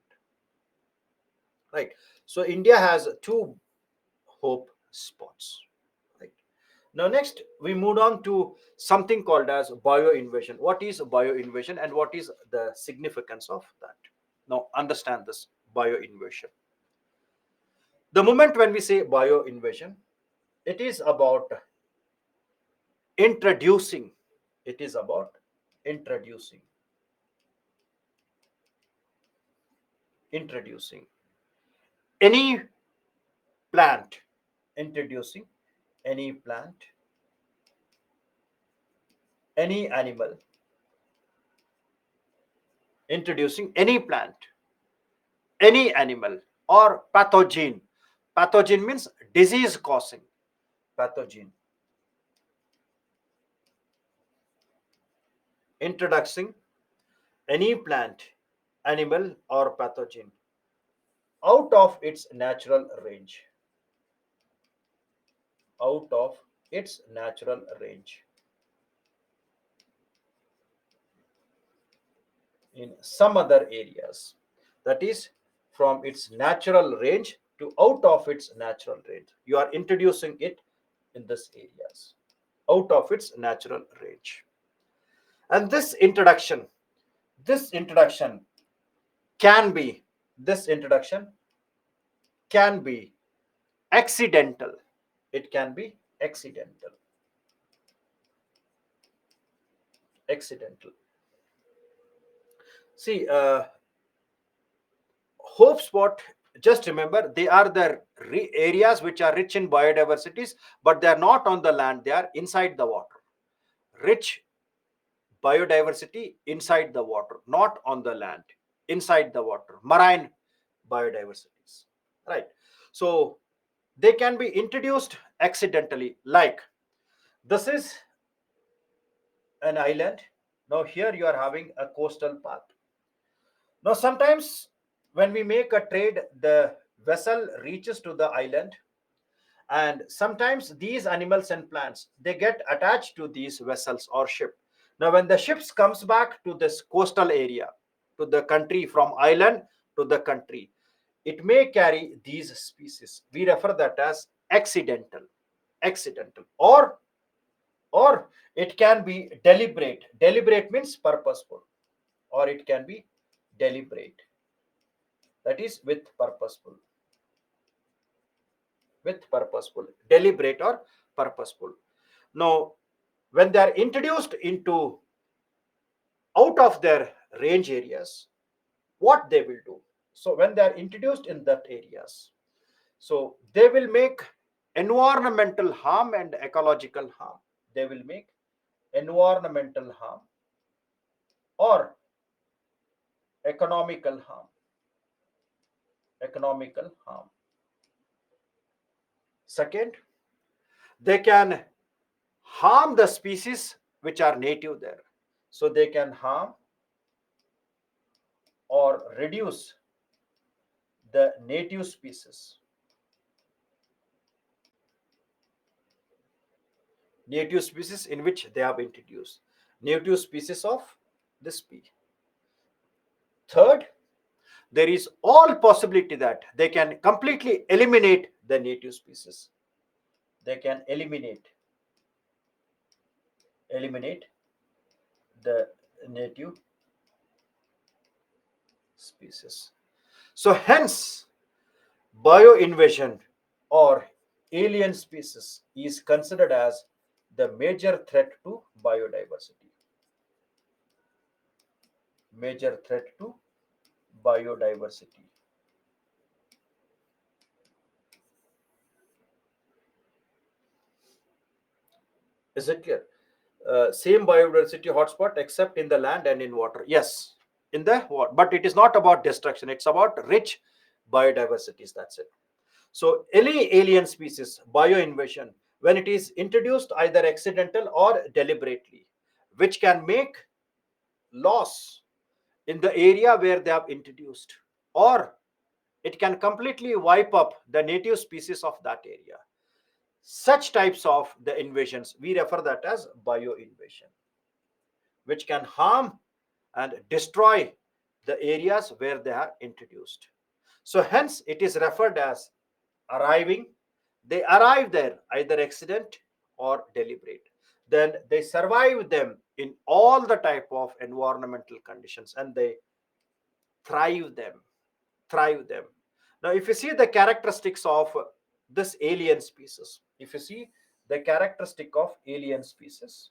Right. So India has two hope spots. Right. Now, next we moved on to something called as bioinvasion. What is bioinvasion and what is the significance of that? Now, understand this bioinvasion. The moment when we say bioinvasion, it is about introducing, it is about introducing, introducing any plant, introducing any plant, any animal, introducing any plant, any animal, or pathogen. Pathogen means disease causing. Pathogen. Introducing any plant, animal, or pathogen out of its natural range. Out of its natural range. In some other areas. That is, from its natural range to out of its natural range. You are introducing it in this areas. Out of its natural range. And this introduction can be, this introduction can be accidental. It can be accidental. Accidental. See, hope spot, just remember, they are the areas which are rich in biodiversities, but they are not on the land, they are inside the water. Rich biodiversity inside the water, not on the land, inside the water, marine biodiversities, right? So they can be introduced accidentally, like this is an island. Now here you are having a coastal path. Now sometimes when we make a trade, the vessel reaches to the island, and sometimes these animals and plants, they get attached to these vessels or ship. Now when the ships comes back to this coastal area, to the country, from island to the country, it may carry these species. We refer that as accidental. Accidental. Or it can be deliberate. Deliberate means purposeful, or it can be deliberate, that is with purposeful, deliberate or purposeful. Now when they are introduced into out of their range areas, what they will do? So when they are introduced in that areas, so they will make environmental harm and ecological harm. They will make environmental harm or economical harm. Economical harm. Second, they can harm the species which are native there. So they can harm or reduce the native species. Native species in which they have introduced. Native species of this species. Third, there is all possibility that they can completely eliminate the native species. They can eliminate the native species. So hence bioinvasion or alien species is considered as the major threat to biodiversity. major threat to biodiversity. Is it clear? Same biodiversity hotspot except in the land and in water. Yes, in the what? But it is not about destruction. It's about rich biodiversities. That's it. So any alien species, bioinvasion, when it is introduced either accidental or deliberately, which can make loss in the area where they have introduced, or it can completely wipe up the native species of that area. Such types of the invasions, we refer that as bioinvasion, which can harm and destroy the areas where they are introduced. So hence it is referred as arriving. They arrive there either accident or deliberate. Then they survive them in all the type of environmental conditions and they thrive them. Thrive them. Now, if you see the characteristics of this alien species, if you see the characteristic of alien species,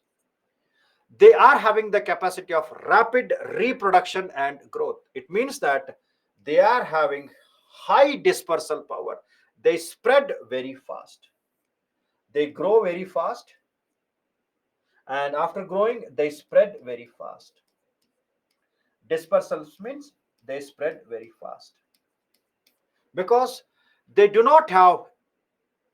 they are having the capacity of rapid reproduction and growth. It means that they are having high dispersal power. They spread very fast. They grow very fast, and after growing, they spread very fast. Dispersal means they spread very fast because they do not have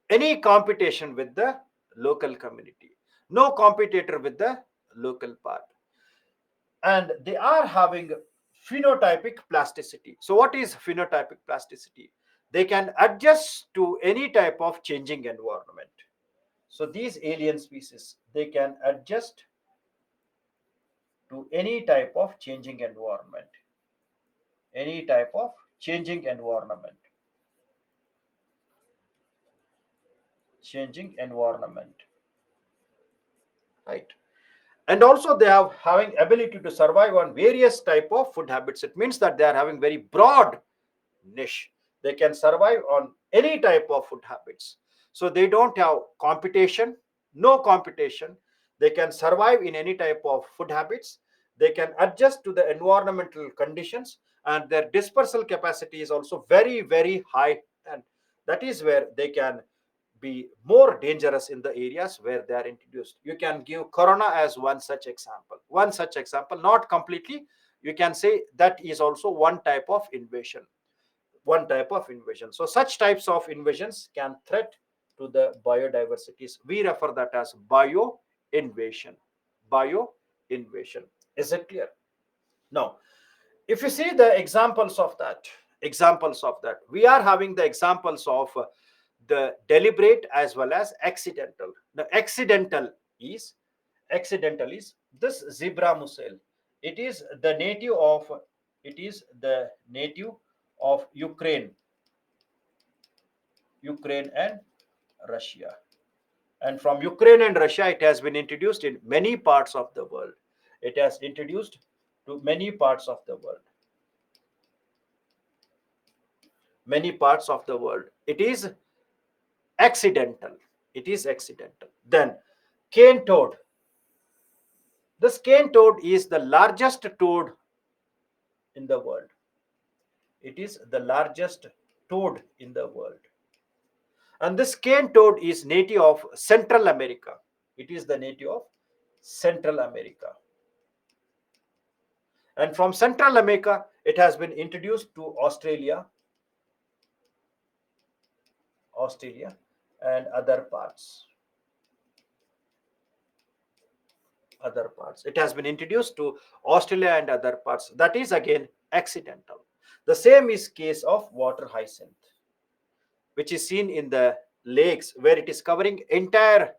any competition with the local community, no competitor with the local part, and they are having phenotypic plasticity. So what is phenotypic plasticity? They can adjust to any type of changing environment. So these alien species, they can adjust to any type of changing environment, any type of changing environment, changing environment, right? And also they have having ability to survive on various type of food habits. It means that they are having very broad niche. They can survive on any type of food habits. So they don't have competition, no competition. They can survive in any type of food habits. They can adjust to the environmental conditions, and their dispersal capacity is also very, very high. And that is where they can be more dangerous in the areas where they are introduced. You can give corona as one such example. One such example, not completely. You can say that is also one type of invasion, one type of invasion. So such types of invasions can threat to the biodiversities. We refer that as bio invasion. Bio invasion. Is it clear? Now, if you see the examples of that, we are having the examples of the deliberate as well as accidental. The is accidental is this zebra mussel. It is the native of, it is the native of Ukraine and Russia. And from Ukraine and Russia, it has been introduced in many parts of the world. It has introduced to many parts of the world. Many parts of the world. It is accidental. It is accidental. Then cane toad. This cane toad is the largest toad in the world. It is the largest toad in the world. And this cane toad is native of Central America. It is the native of Central America. And from Central America, it has been introduced to Australia, and other parts. Other parts. It has been introduced to Australia and other parts. That is again accidental. The same is case of water hyacinth, which is seen in the lakes where it is covering entire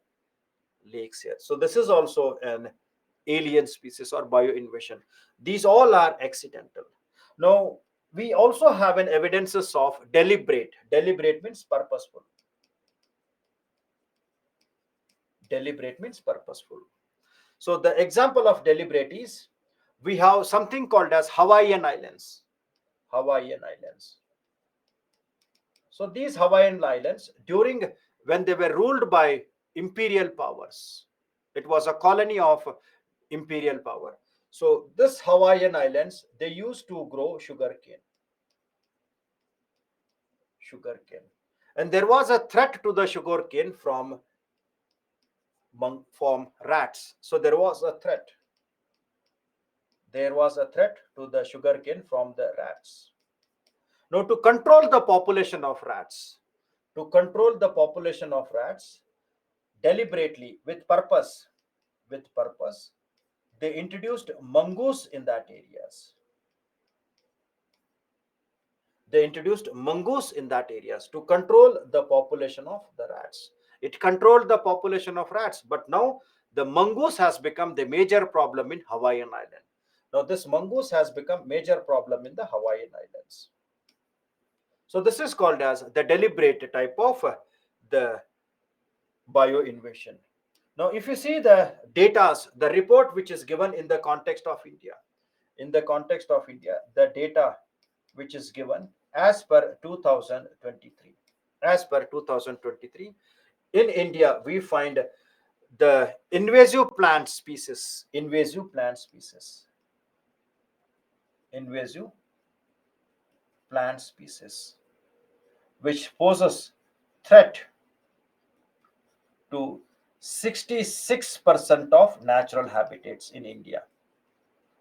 lakes here. So this is also an alien species or bioinvasion. These all are accidental. Now we also have an evidences of deliberate. Deliberate means purposeful. Deliberate means purposeful. So the example of deliberate is we have something called as Hawaiian Islands. Hawaiian Islands. So these Hawaiian Islands, during when they were ruled by imperial powers, it was a colony of imperial power. So this Hawaiian Islands, they used to grow sugarcane, and there was a threat to the sugarcane from rats. So there was a threat to the sugarcane from the rats. Now, to control the population of rats, to control the population of rats, deliberately, with purpose, they introduced mongoose in that areas. They introduced mongoose in that areas to control the population of the rats. It controlled the population of rats, but now the mongoose has become the major problem in Hawaiian Island. Now this mongoose has become major problem in the Hawaiian Islands. So this is called as the deliberate type of the bioinvasion. Now, if you see the data, the report which is given in the context of India, the data which is given as per 2023, in India, we find the invasive plant species, which poses threat to 66% of natural habitats in India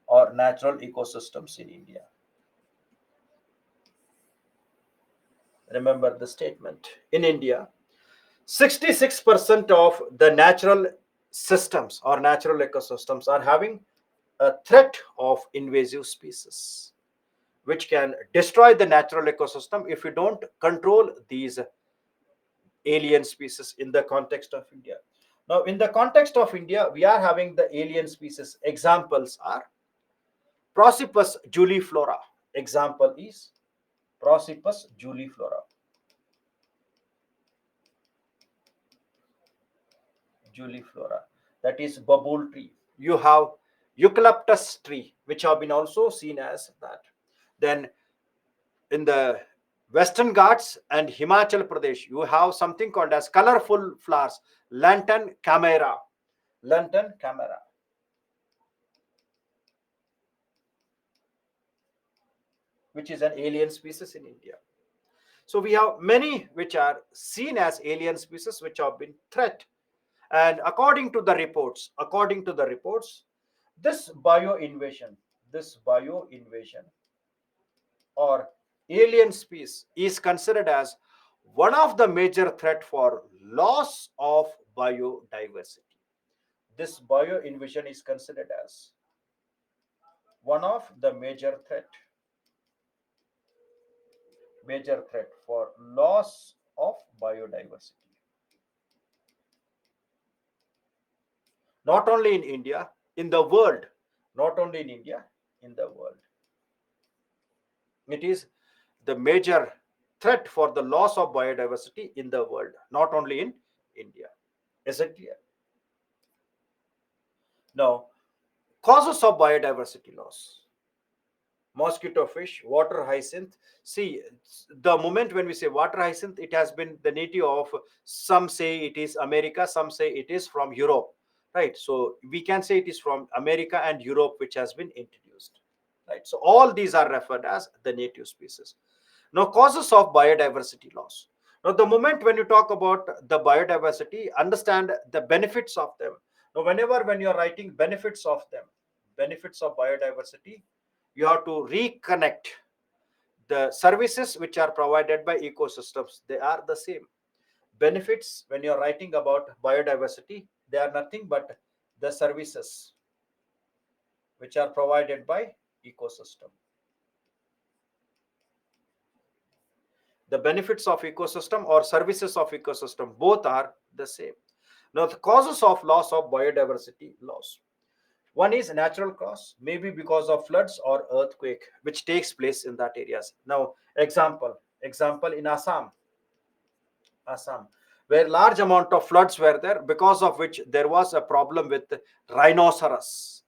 or natural ecosystems in India. Remember the statement. In India, 66% of the natural systems or natural ecosystems are having a threat of invasive species, which can destroy the natural ecosystem if we don't control these alien species in the context of India. Now, in the context of India, we are having the alien species. Examples are Prosopis juliflora. Example is Prosopis juliflora. That is bubble tree. You have eucalyptus tree, which have been also seen as that. Then in the Western Ghats and Himachal Pradesh, you have something called as colorful flowers, lantern camera, which is an alien species in India. So we have many which are seen as alien species which have been threat. And according to the reports, this bioinvasion or alien species is considered as one of the major threat for loss of biodiversity. This bioinvasion is considered as one of the major threat for loss of biodiversity. Not only in India, in the world, not only in India, in the world. It is the major threat for the loss of biodiversity in the world, not only in India. Is it clear? Now, causes of biodiversity loss: mosquito fish, water hyacinth. See, the moment when we say water hyacinth, it has been the native of, some say it is America, some say it is from Europe, right? So we can say it is from America and Europe which has been introduced, right? So all these are referred as the native species. Now, causes of biodiversity loss. Now, the moment when you talk about the biodiversity, understand the benefits of them. Now, when you are writing benefits of biodiversity, you have to reconnect the services which are provided by ecosystems. They are the same. Benefits, when you are writing about biodiversity, they are nothing but the services which are provided by ecosystem. The benefits of ecosystem or services of ecosystem, both are the same. Now, the causes of loss of biodiversity loss: one is natural cause, maybe because of floods or earthquake which takes place in that areas. Now, example in Assam, where large amount of floods were there, because of which there was a problem with rhinoceros,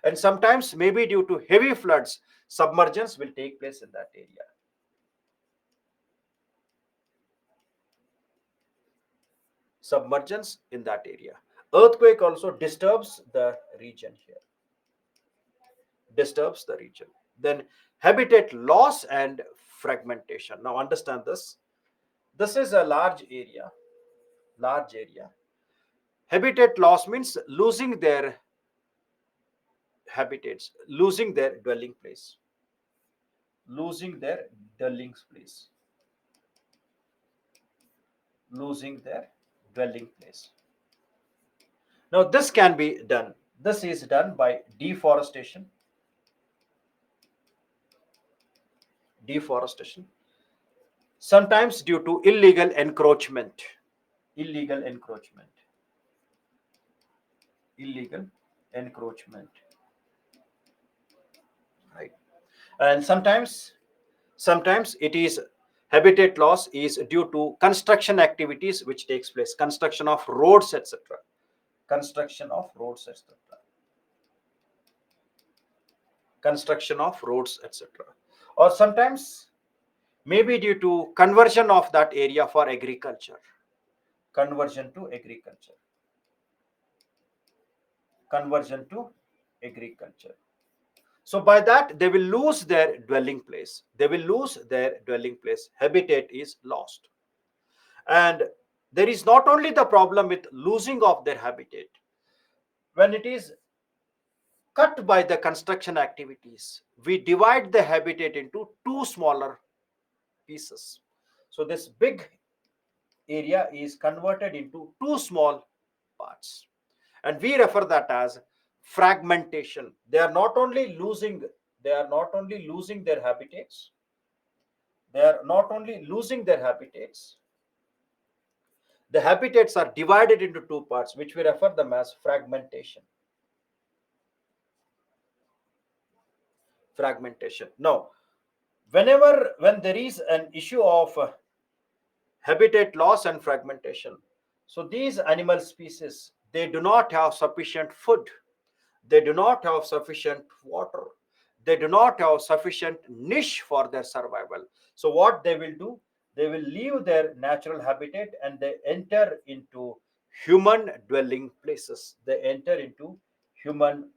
and sometimes maybe due to heavy floods, submergence will take place in that area. Submergence in that area. Earthquake also disturbs the region here, disturbs the region. Then habitat loss and fragmentation. Now understand this. This is a large area, large area. Habitat loss means losing their habitats, losing their dwelling place, losing their dwelling place, losing their dwelling place. Now this can be done. This is done by deforestation, deforestation, sometimes due to illegal encroachment, illegal encroachment, illegal encroachment, right? And sometimes it is habitat loss is due to construction activities which takes place, construction of roads, etc., construction of roads, etc., construction of roads, etc., or sometimes maybe due to conversion of that area for agriculture, conversion to agriculture, conversion to agriculture. So by that they will lose their dwelling place, they will lose their dwelling place, habitat is lost. And there is not only the problem with losing of their habitat, when it is cut by the construction activities, we divide the habitat into two smaller pieces. So this big area is converted into two small parts, and we refer that as fragmentation. They are not only losing, they are not only losing their habitats, they are not only losing their habitats, the habitats are divided into two parts, which we refer them as fragmentation. Fragmentation. Now, when there is an issue of habitat loss and fragmentation, so these animal species, they do not have sufficient food, they do not have sufficient water, they do not have sufficient niche for their survival. So what they will do, they will leave their natural habitat and they enter into human dwelling places, they enter into human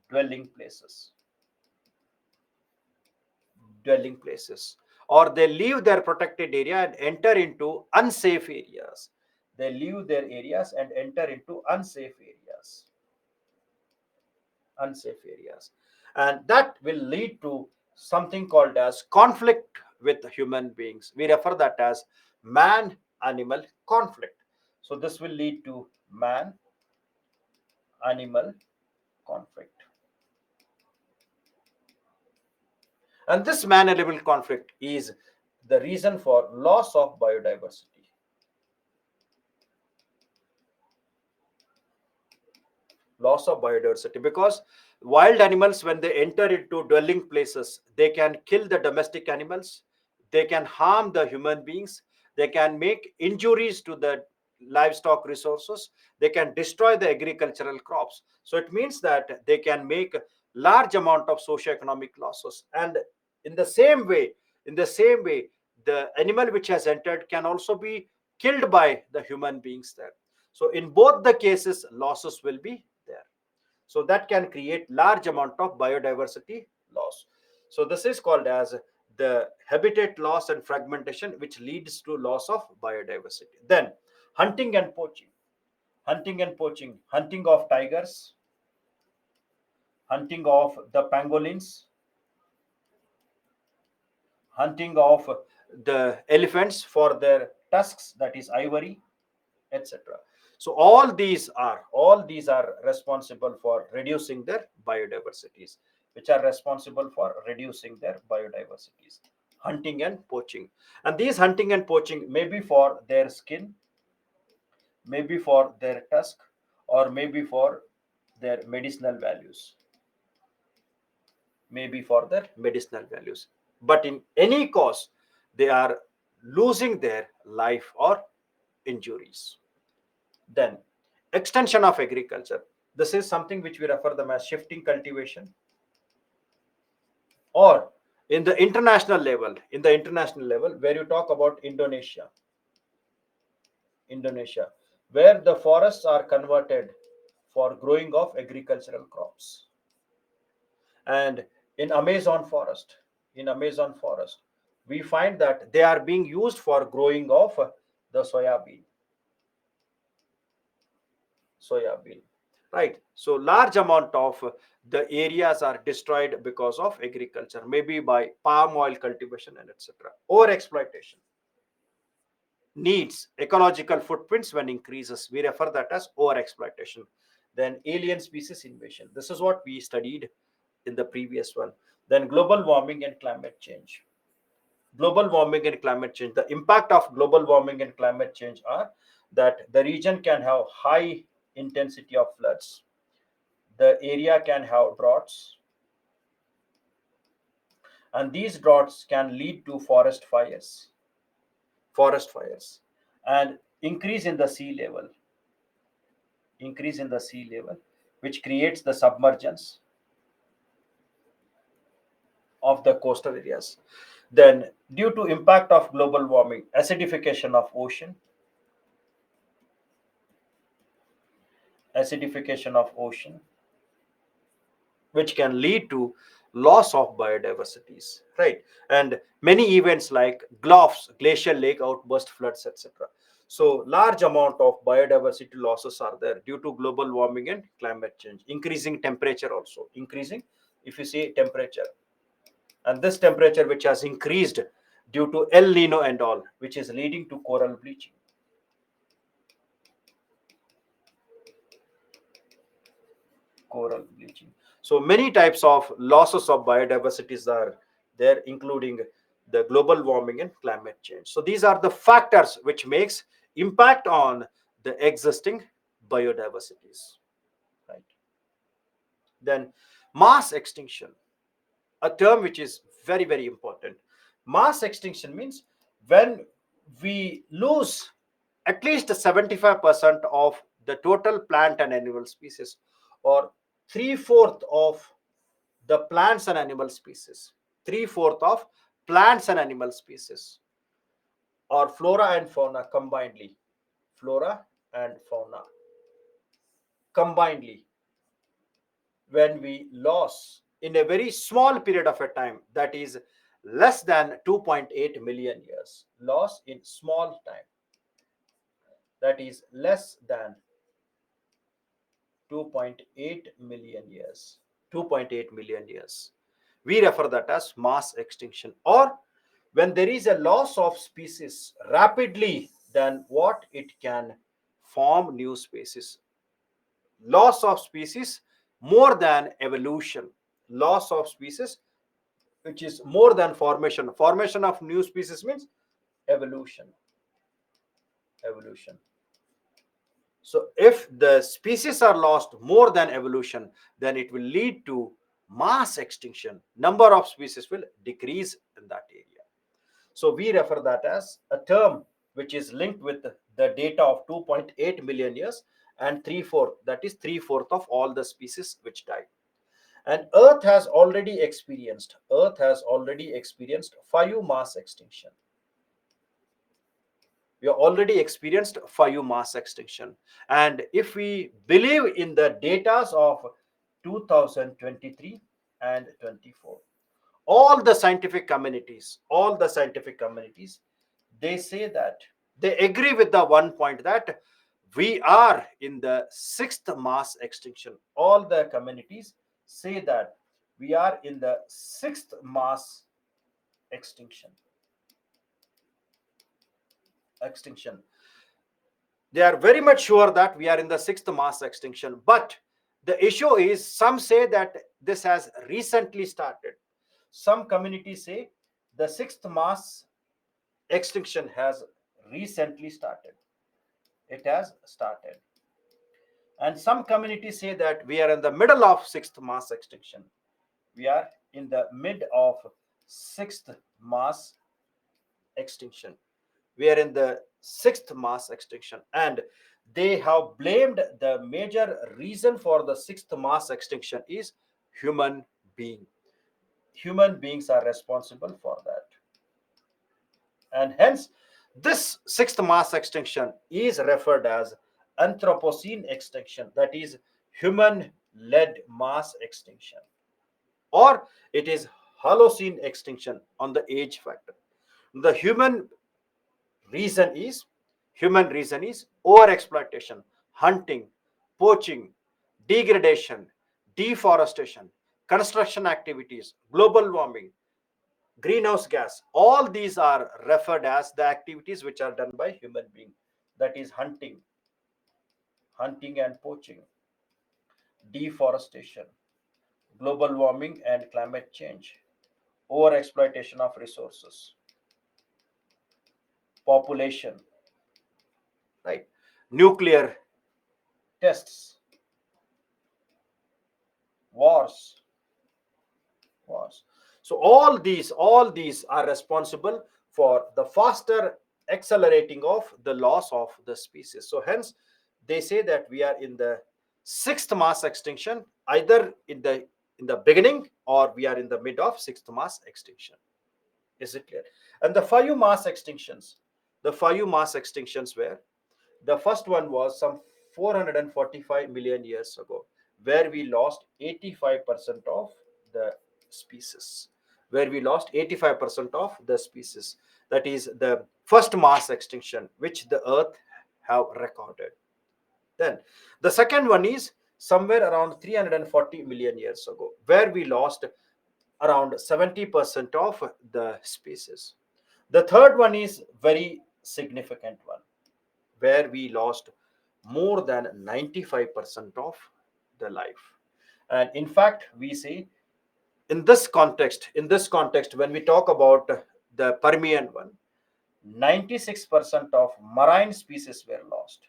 dwelling places, dwelling places, or they leave their protected area and enter into unsafe areas, they leave their areas and enter into unsafe areas, unsafe areas. And that will lead to something called as conflict with human beings. We refer that as man animal conflict. So this will lead to man animal conflict. And this man animal conflict is the reason for loss of biodiversity. Loss of biodiversity, because wild animals, when they enter into dwelling places, they can kill the domestic animals, they can harm the human beings, they can make injuries to the livestock resources, they can destroy the agricultural crops. So it means that they can make large amount of socio-economic losses. And in the same way, in the same way, the animal which has entered can also be killed by the human beings there. So in both the cases, losses will be there. So that can create large amount of biodiversity loss. So this is called as the habitat loss and fragmentation, which leads to loss of biodiversity. Then hunting and poaching, hunting and poaching, hunting of tigers, hunting of the pangolins, hunting of the elephants for their tusks, that is ivory, etc. So all these are responsible for reducing their biodiversities, which are responsible for reducing their biodiversities. Hunting and poaching, and these hunting and poaching may be for their skin, maybe for their tusk, or maybe for their medicinal values, maybe for their medicinal values. But in any cause, they are losing their life or injuries. Then, extension of agriculture. This is something which we refer them as shifting cultivation, or in the international level, where you talk about Indonesia, where the forests are converted for growing of agricultural crops. And in Amazon forest, we find that they are being used for growing of the soya bean, right? So large amount of the areas are destroyed because of agriculture, maybe by palm oil cultivation and etc. Over exploitation needs ecological footprints when increases, we refer that as over exploitation. Then alien species invasion, this is what we studied in the previous one. Then global warming and climate change. Global warming and climate change, the impact of global warming and climate change are that the region can have high intensity of floods, the area can have droughts, and these droughts can lead to forest fires, and increase in the sea level, which creates the submergence of the coastal areas. Then, due to impact of global warming, acidification of ocean, which can lead to loss of biodiversities, right? And many events like GLOFs, glacial lake outburst, floods, etc. So large amount of biodiversity losses are there due to global warming and climate change. Increasing temperature also, increasing, if you see temperature, and this temperature which has increased due to El Nino and all, which is leading to coral bleaching. So many types of losses of biodiversities are there, including the global warming and climate change. So these are the factors which makes impact on the existing biodiversities, right? Then mass extinction, a term which is very very important. Mass extinction means when we lose at least 75% of the total plant and animal species, or three-fourth of the plants and animal species, three-fourth of plants and animal species, or flora and fauna combinedly, when we lose in a very small period of a time, that is less than 2.8 million years, loss in small time, that is less than 2.8 million years, 2.8 million years, we refer that as mass extinction. Or when there is a loss of species rapidly, then what it can form new species. Loss of species more than evolution, loss of species which is more than formation of new species means evolution. So if the species are lost more than evolution, then it will lead to mass extinction, number of species will decrease in that area. So we refer that as a term which is linked with the data of 2.8 million years, and three-fourth, that is three-fourth of all the species which died. And Earth has already experienced five mass extinction. We have already experienced five mass extinction. And if we believe in the data of 2023 and 24, all the scientific communities, they say that they agree with the one point that we are in the sixth mass extinction. All the communities say that we are in the sixth mass extinction. extinction they are very much sure that we are in the sixth mass extinction. But the issue is, some say that this has recently started. Some communities say the sixth mass extinction has recently started. It has started. And some communities say that we are in the middle of sixth mass extinction. We are in the mid of sixth mass extinction. We are in the sixth mass extinction. And they have blamed the major reason for the sixth mass extinction is human being. Human beings are responsible for that. And hence, this sixth mass extinction is referred as Anthropocene extinction, that is human led mass extinction, or it is Holocene extinction on the age factor. The reason is human reason is over exploitation, hunting, poaching, degradation, deforestation, construction activities, global warming, greenhouse gas. All these are referred as the activities which are done by human being. That is hunting and poaching, deforestation, global warming and climate change, over exploitation of resources, population, right? Nuclear tests, wars, wars. So all these are responsible for the faster accelerating of the loss of the species. So hence they say that we are in the sixth mass extinction, either in the beginning, or we are in the mid of sixth mass extinction. Is it clear? And the five mass extinctions were, the first one was some 445 million years ago, where we lost 85% of the species. Where we lost 85% of the species. That is the first mass extinction which the Earth have recorded. Then the second one is somewhere around 340 million years ago, where we lost around 70% of the species. The third one is very significant one, where we lost more than 95% of the life. And in fact, we see in this context, when we talk about the Permian one, 96% of marine species were lost.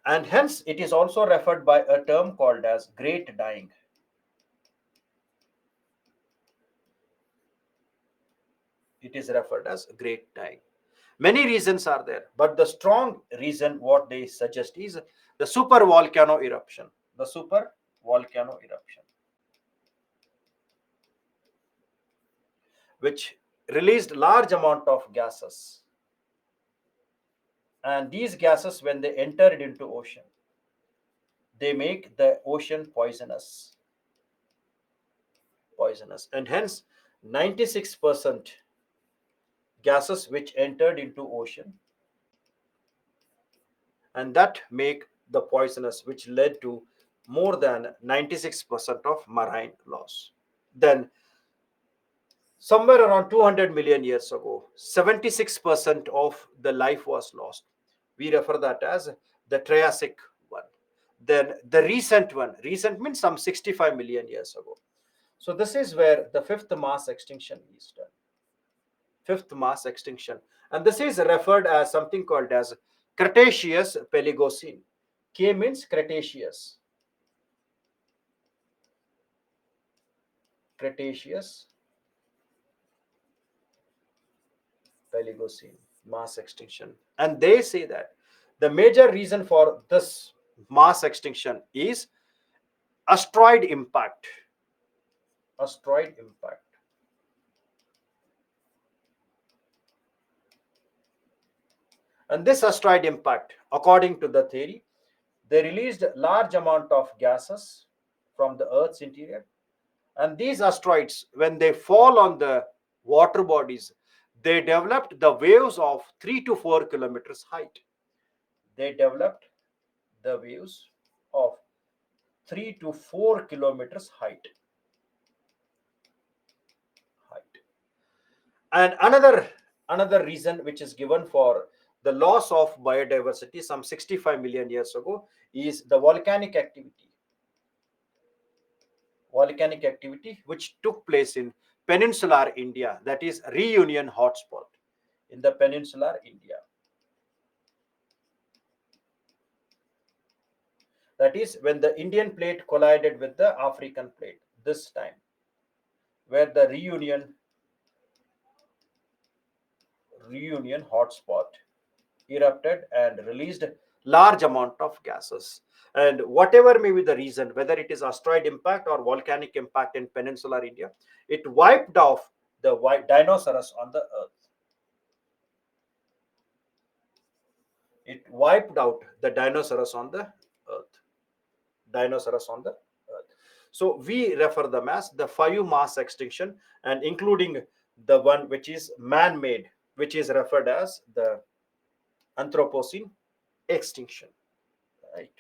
And hence it is also referred by a term called as great dying. It is referred as great dying. Many reasons are there, but the strong reason what they suggest is the super volcano eruption. The super volcano eruption, which released large amount of gases, and these gases, when they entered into ocean, they make the ocean poisonous, and hence 96% gases which entered into ocean, and that make the poisonous, which led to more than 96% of marine loss. Then somewhere around 200 million years ago, 76% of the life was lost. We refer that as the Triassic one. Then the recent means some 65 million years ago. So this is where the fifth mass extinction is done. Fifth mass extinction. And this is referred as something called as Cretaceous Paleogene. K means Cretaceous. Cretaceous Paleogene mass extinction. And they say that the major reason for this mass extinction is asteroid impact. Asteroid impact. And this asteroid impact, according to the theory, they released large amount of gases from the Earth's interior. And these asteroids, when they fall on the water bodies, they developed the waves of 3 to 4 kilometers height. They developed the waves of 3 to 4 kilometers height. And another reason which is given for the loss of biodiversity some 65 million years ago is the volcanic activity which took place in peninsular India, that is Reunion hotspot in the peninsular India. That is when the Indian plate collided with the African plate this time, where the reunion hotspot erupted and released large amount of gases. And whatever may be the reason, whether it is asteroid impact or volcanic impact in peninsular India, it wiped off the dinosaurs on the Earth. It wiped out the dinosaurs on the earth. Dinosaurs on the earth. So we refer them as the five mass extinction, and including the one which is man-made, which is referred as the Anthropocene extinction, right?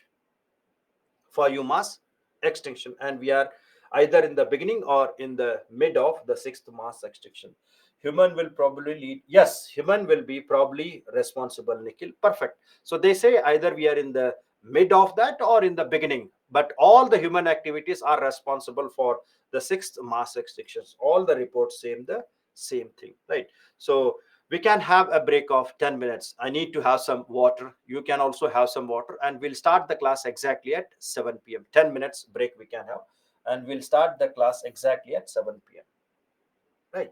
For you mass extinction, and we are either in the beginning or in the mid of the sixth mass extinction. Human will probably lead, yes, human will be probably responsible, Nikhil. Perfect. So they say either we are in the mid of that or in the beginning, but all the human activities are responsible for the sixth mass extinctions. All the reports say the same thing, right? So we can have a break of 10 minutes. I need to have some water. You can also have some water, and we'll start the class exactly at 7 p.m. 10 minutes break we can have, and we'll start the class exactly at 7 p.m. Right?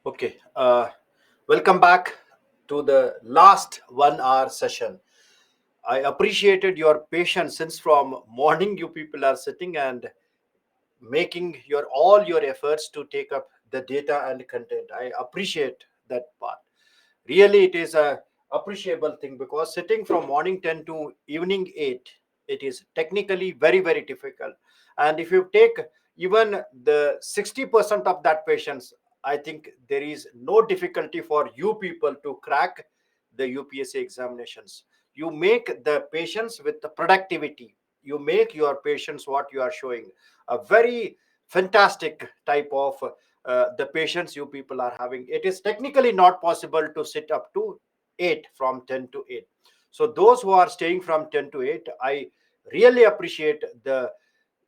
Okay. Welcome back to the last 1 hour session. I appreciated your patience since from morning you people are sitting and making your all your efforts to take up the data and content. I appreciate that part. Really, it is a appreciable thing because sitting from morning 10 to evening 8, it is technically very very difficult. And if you take even the 60% of that patients, I think there is no difficulty for you people to crack the UPSC examinations. You make the patients with the productivity, you make your patients what you are showing a very fantastic type of the patients you people are having. It is technically not possible to sit up to 8 from 10 to 8. So those who are staying from 10 to 8, I really appreciate the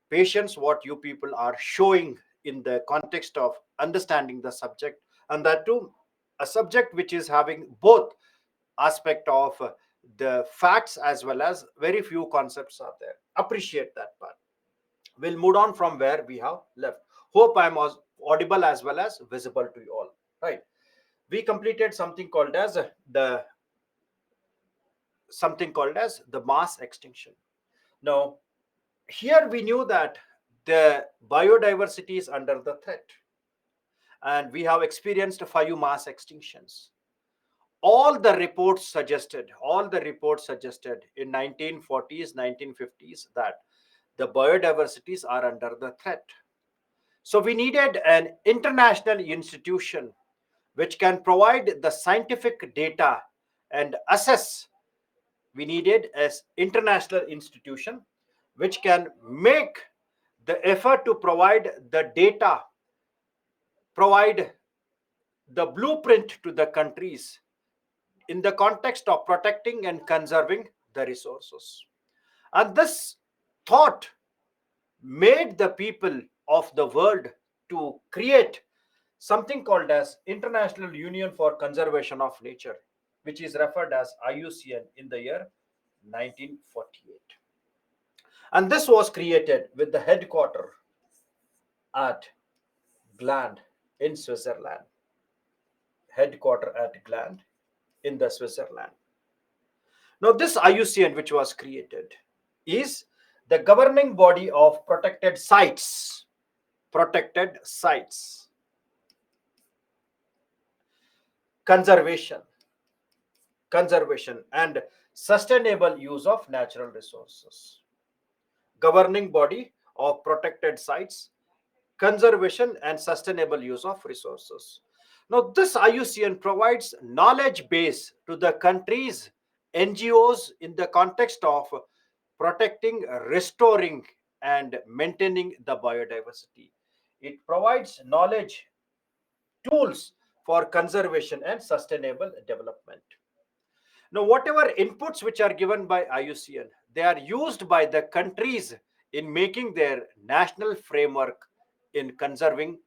patience what you people are showing in the context of understanding the subject, and that too a subject which is having both aspect of the facts as well as very few concepts are there. Appreciate that part. We'll move on from where we have left. Hope I'm audible as well as visible to you all. Right. We completed something called as the mass extinction. Now, here we knew that the biodiversity is under the threat, and we have experienced 5 mass extinctions. All the reports suggested in 1940s, 1950s that the biodiversities are under the threat. So we needed an international institution which can provide the scientific data and assess. We needed an international institution which can make the effort to provide the data, provide the blueprint to the countries in the context of protecting and conserving the resources. And this thought made the people of the world to create something called as International Union for Conservation of Nature, which is referred as IUCN in the year 1948. And this was created with the headquarters at Gland in Switzerland. Headquarters at Gland in the Switzerland. Now, this IUCN, which was created, is the governing body of protected sites. Protected sites. Conservation. Conservation and sustainable use of natural resources. Governing body of protected sites, conservation and sustainable use of resources. Now, this IUCN provides knowledge base to the countries, NGOs in the context of protecting, restoring, and maintaining the biodiversity. It provides knowledge, tools for conservation and sustainable development. Now, whatever inputs which are given by IUCN, they are used by the countries in making their national framework in conserving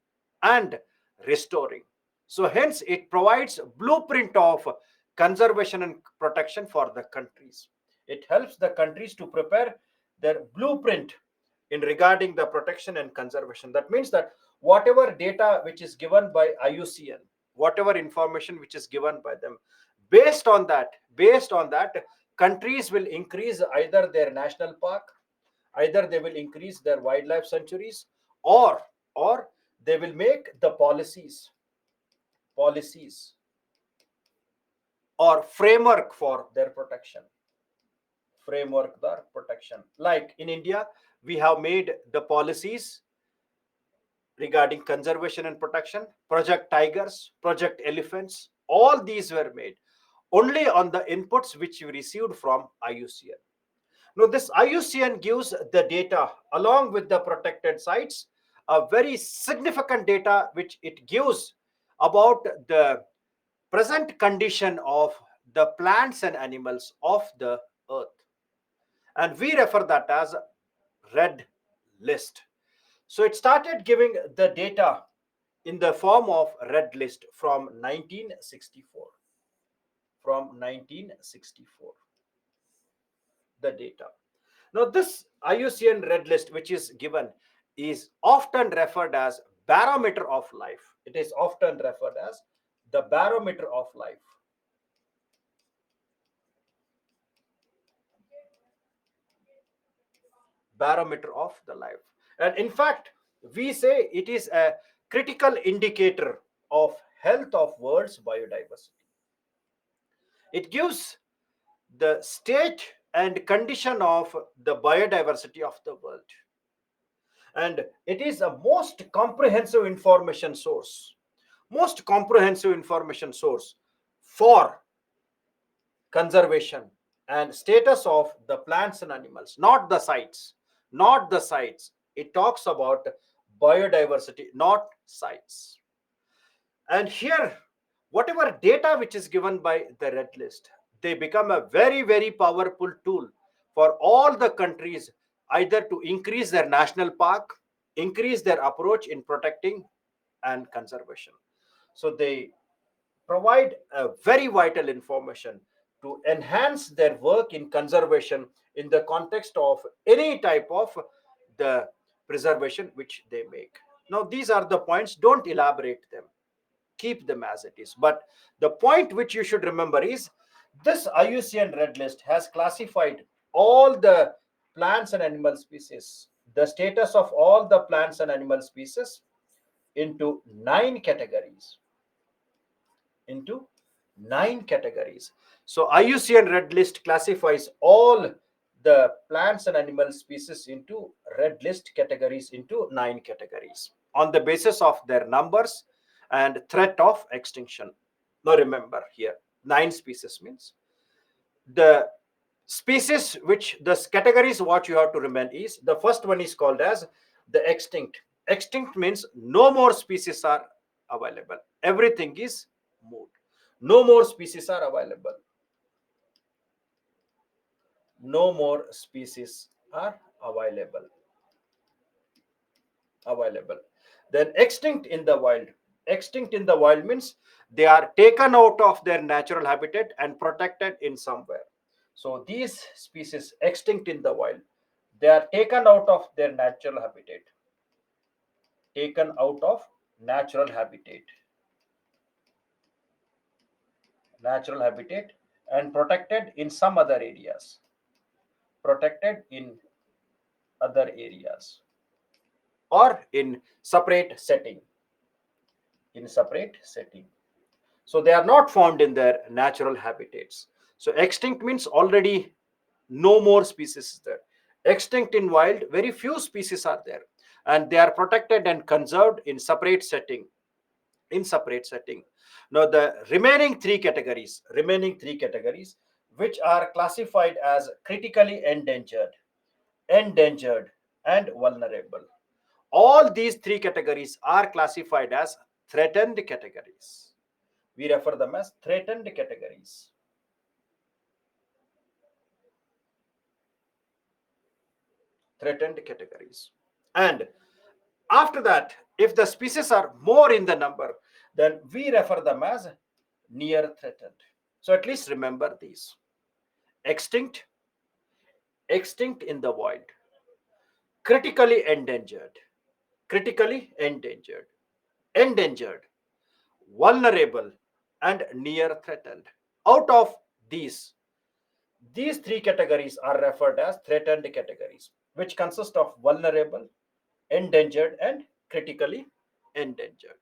and restoring. So, hence, it provides blueprint of conservation and protection for the countries. It helps the countries to prepare their blueprint in regarding the protection and conservation. That means that whatever data which is given by IUCN, whatever information which is given by them, based on that, countries will increase either their national park, either they will increase their wildlife sanctuaries, or they will make the policies or framework for their protection. Framework the protection. Like in India, we have made the policies regarding conservation and protection. Project Tigers, Project Elephants, all these were made only on the inputs which we received from IUCN. Now, this IUCN gives the data along with the protected sites, a very significant data which it gives about the present condition of the plants and animals of the earth. And we refer that as red list. So it started giving the data in the form of red list from 1964. From 1964, the data. Now, this IUCN red list, which is given, is often referred as barometer of life. It is often referred as the barometer of life. Barometer of the life. And in fact, we say it is a critical indicator of health of world's biodiversity. It gives the state and condition of the biodiversity of the world. And it is a most comprehensive information source. Most comprehensive information source for conservation and status of the plants and animals, not the sites. Not the sites. It talks about biodiversity, not sites. And here, whatever data which is given by the red list, they become a very, very powerful tool for all the countries either to increase their national park, increase their approach in protecting and conservation. So they provide a very vital information to enhance their work in conservation in the context of any type of the preservation which they make. Now, these are the points. Don't elaborate them, keep them as it is. But the point which you should remember is this IUCN red list has classified all the plants and animal species, the status of all the plants and animal species into 9 categories. Into 9 categories. So IUCN red list classifies all the plants and animal species into red list categories into 9 categories on the basis of their numbers and threat of extinction. Now remember here, 9 species means the species which the categories what you have to remember is the first one is called as The extinct. Extinct means no more species are available. Everything is moved. No more species are available. No more species are available. Then extinct in the wild. Extinct in the wild means they are taken out of their natural habitat and protected in somewhere. So these species extinct in the wild, they are taken out of their natural habitat, taken out of natural habitat, natural habitat, and protected in some other areas, protected in other areas, or in separate setting, in separate setting. So they are not found in their natural habitats. So extinct means already no more species is there. Extinct in wild, very few species are there, and they are protected and conserved in separate setting, in separate setting. Now the remaining three categories, which are classified as critically endangered, endangered, and vulnerable. All these three categories are classified as threatened categories. We refer them as threatened categories. Threatened categories. And after that, if the species are more in the number, then we refer them as near threatened. So at least remember these: extinct, extinct in the wild, critically endangered, critically endangered, endangered, vulnerable, and near threatened. Out of these three categories are referred as threatened categories, which consist of vulnerable, endangered, and critically endangered.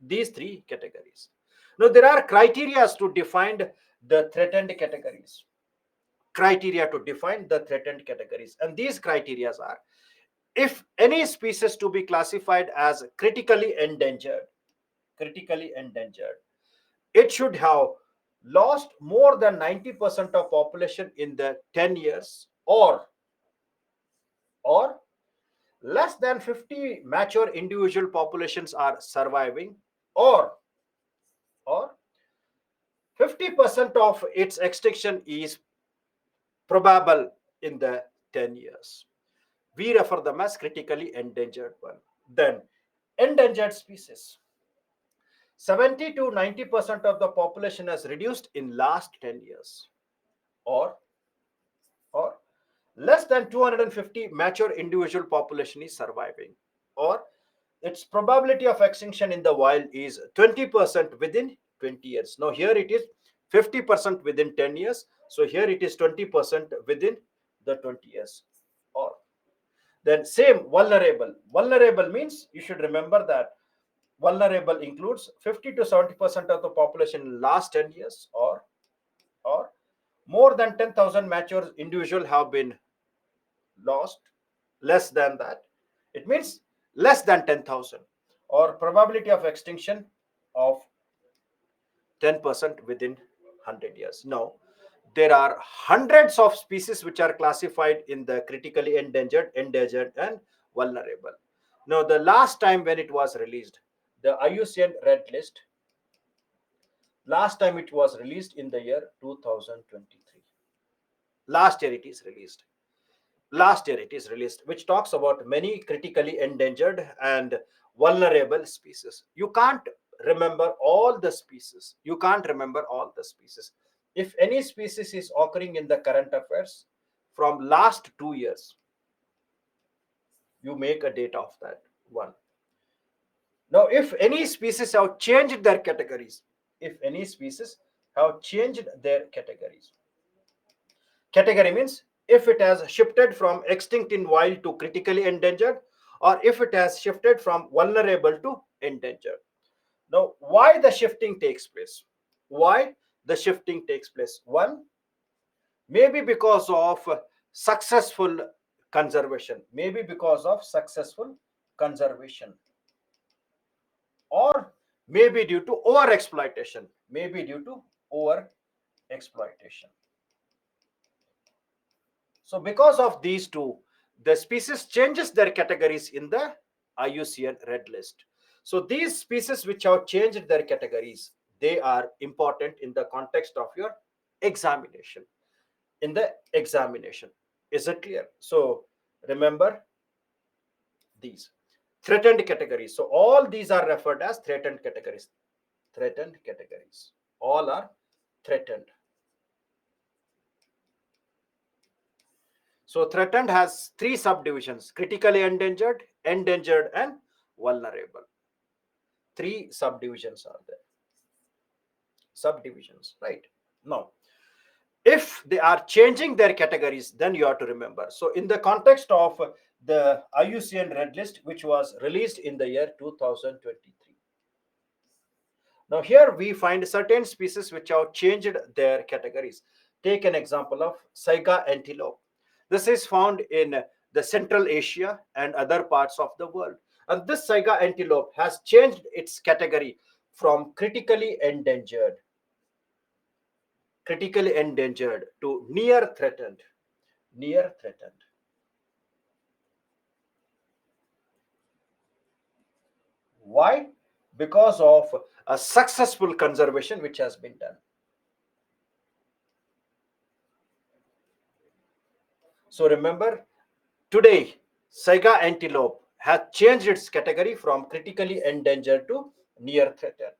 These three categories. Now, there are criteria to define the threatened categories. Criteria to define the threatened categories. And these criteria are: if any species to be classified as critically endangered, it should have lost more than 90% of population in the 10 years, or less than 50 mature individual populations are surviving, or 50% of its extinction is probable in the 10 years. We refer them as critically endangered one. Then endangered species. 70 to 90% of the population has reduced in last 10 years, or or less than 250 mature individual population is surviving, or its probability of extinction in the wild is 20% within 20 years. Now here it is 50% within 10 years, so here it is 20% within the 20 years. Or then same vulnerable means you should remember that vulnerable includes 50 to 70% of the population in last 10 years, or more than 10,000 mature individual have been lost. Less than that, it means less than 10,000, or probability of extinction of 10% within 100 years. Now there are hundreds of species which are classified in the critically endangered, endangered, and vulnerable. Now the last time when it was released, the IUCN red list, last time it was released in the year 2023. Last year it is released. Last year it is released, which talks about many critically endangered and vulnerable species. You can't remember all the species. You can't remember all the species. If any species is occurring in the current affairs from last 2 years, you make a date of that one. Now, if any species have changed their categories, if any species have changed their categories, category means if it has shifted from extinct in wild to critically endangered, or if it has shifted from vulnerable to endangered. Now, why the shifting takes place? Why the shifting takes place? One, maybe because of successful conservation, maybe because of successful conservation, or maybe due to over exploitation, maybe due to over exploitation. So because of these two, the species changes their categories in the IUCN red list. So these species which have changed their categories, they are important in the context of your examination. In the examination, is it clear? So remember these threatened categories. So all these are referred as threatened categories. Threatened categories. All are threatened. So threatened has three subdivisions: critically endangered, endangered, and vulnerable. Three subdivisions are there. Subdivisions, right? Now, if they are changing their categories, then you have to remember. So in the context of the IUCN red list, which was released in the year 2023. Now here we find certain species which have changed their categories. Take an example of Saiga antelope. This is found in the Central Asia and other parts of the world. And this Saiga antelope has changed its category from critically endangered to near threatened. Near threatened. Why? Because of a successful conservation which has been done. So remember, today, Saiga antelope has changed its category from critically endangered to near threatened.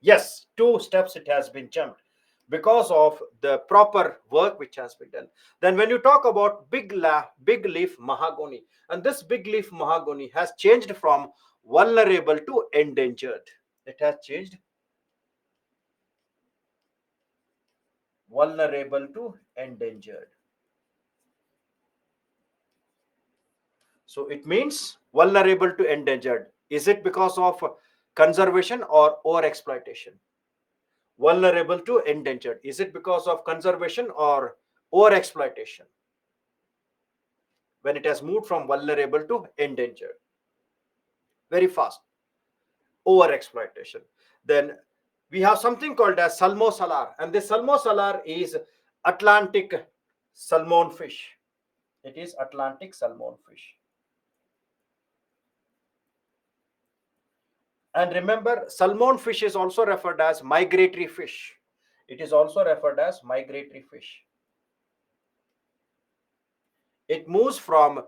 Yes, two steps it has been jumped because of the proper work which has been done. Then when you talk about big leaf mahogany, and this big leaf mahogany has changed from vulnerable to endangered. It has changed vulnerable to endangered. So it means vulnerable to endangered. Is it because of conservation or over exploitation? Vulnerable to endangered. Is it because of conservation or over exploitation? When it has moved from vulnerable to endangered, very fast, over exploitation. Then we have something called as salmo salar, and this salmo salar is Atlantic salmon fish. It is Atlantic salmon fish. And remember, salmon fish is also referred as migratory fish. It is also referred as migratory fish. It moves from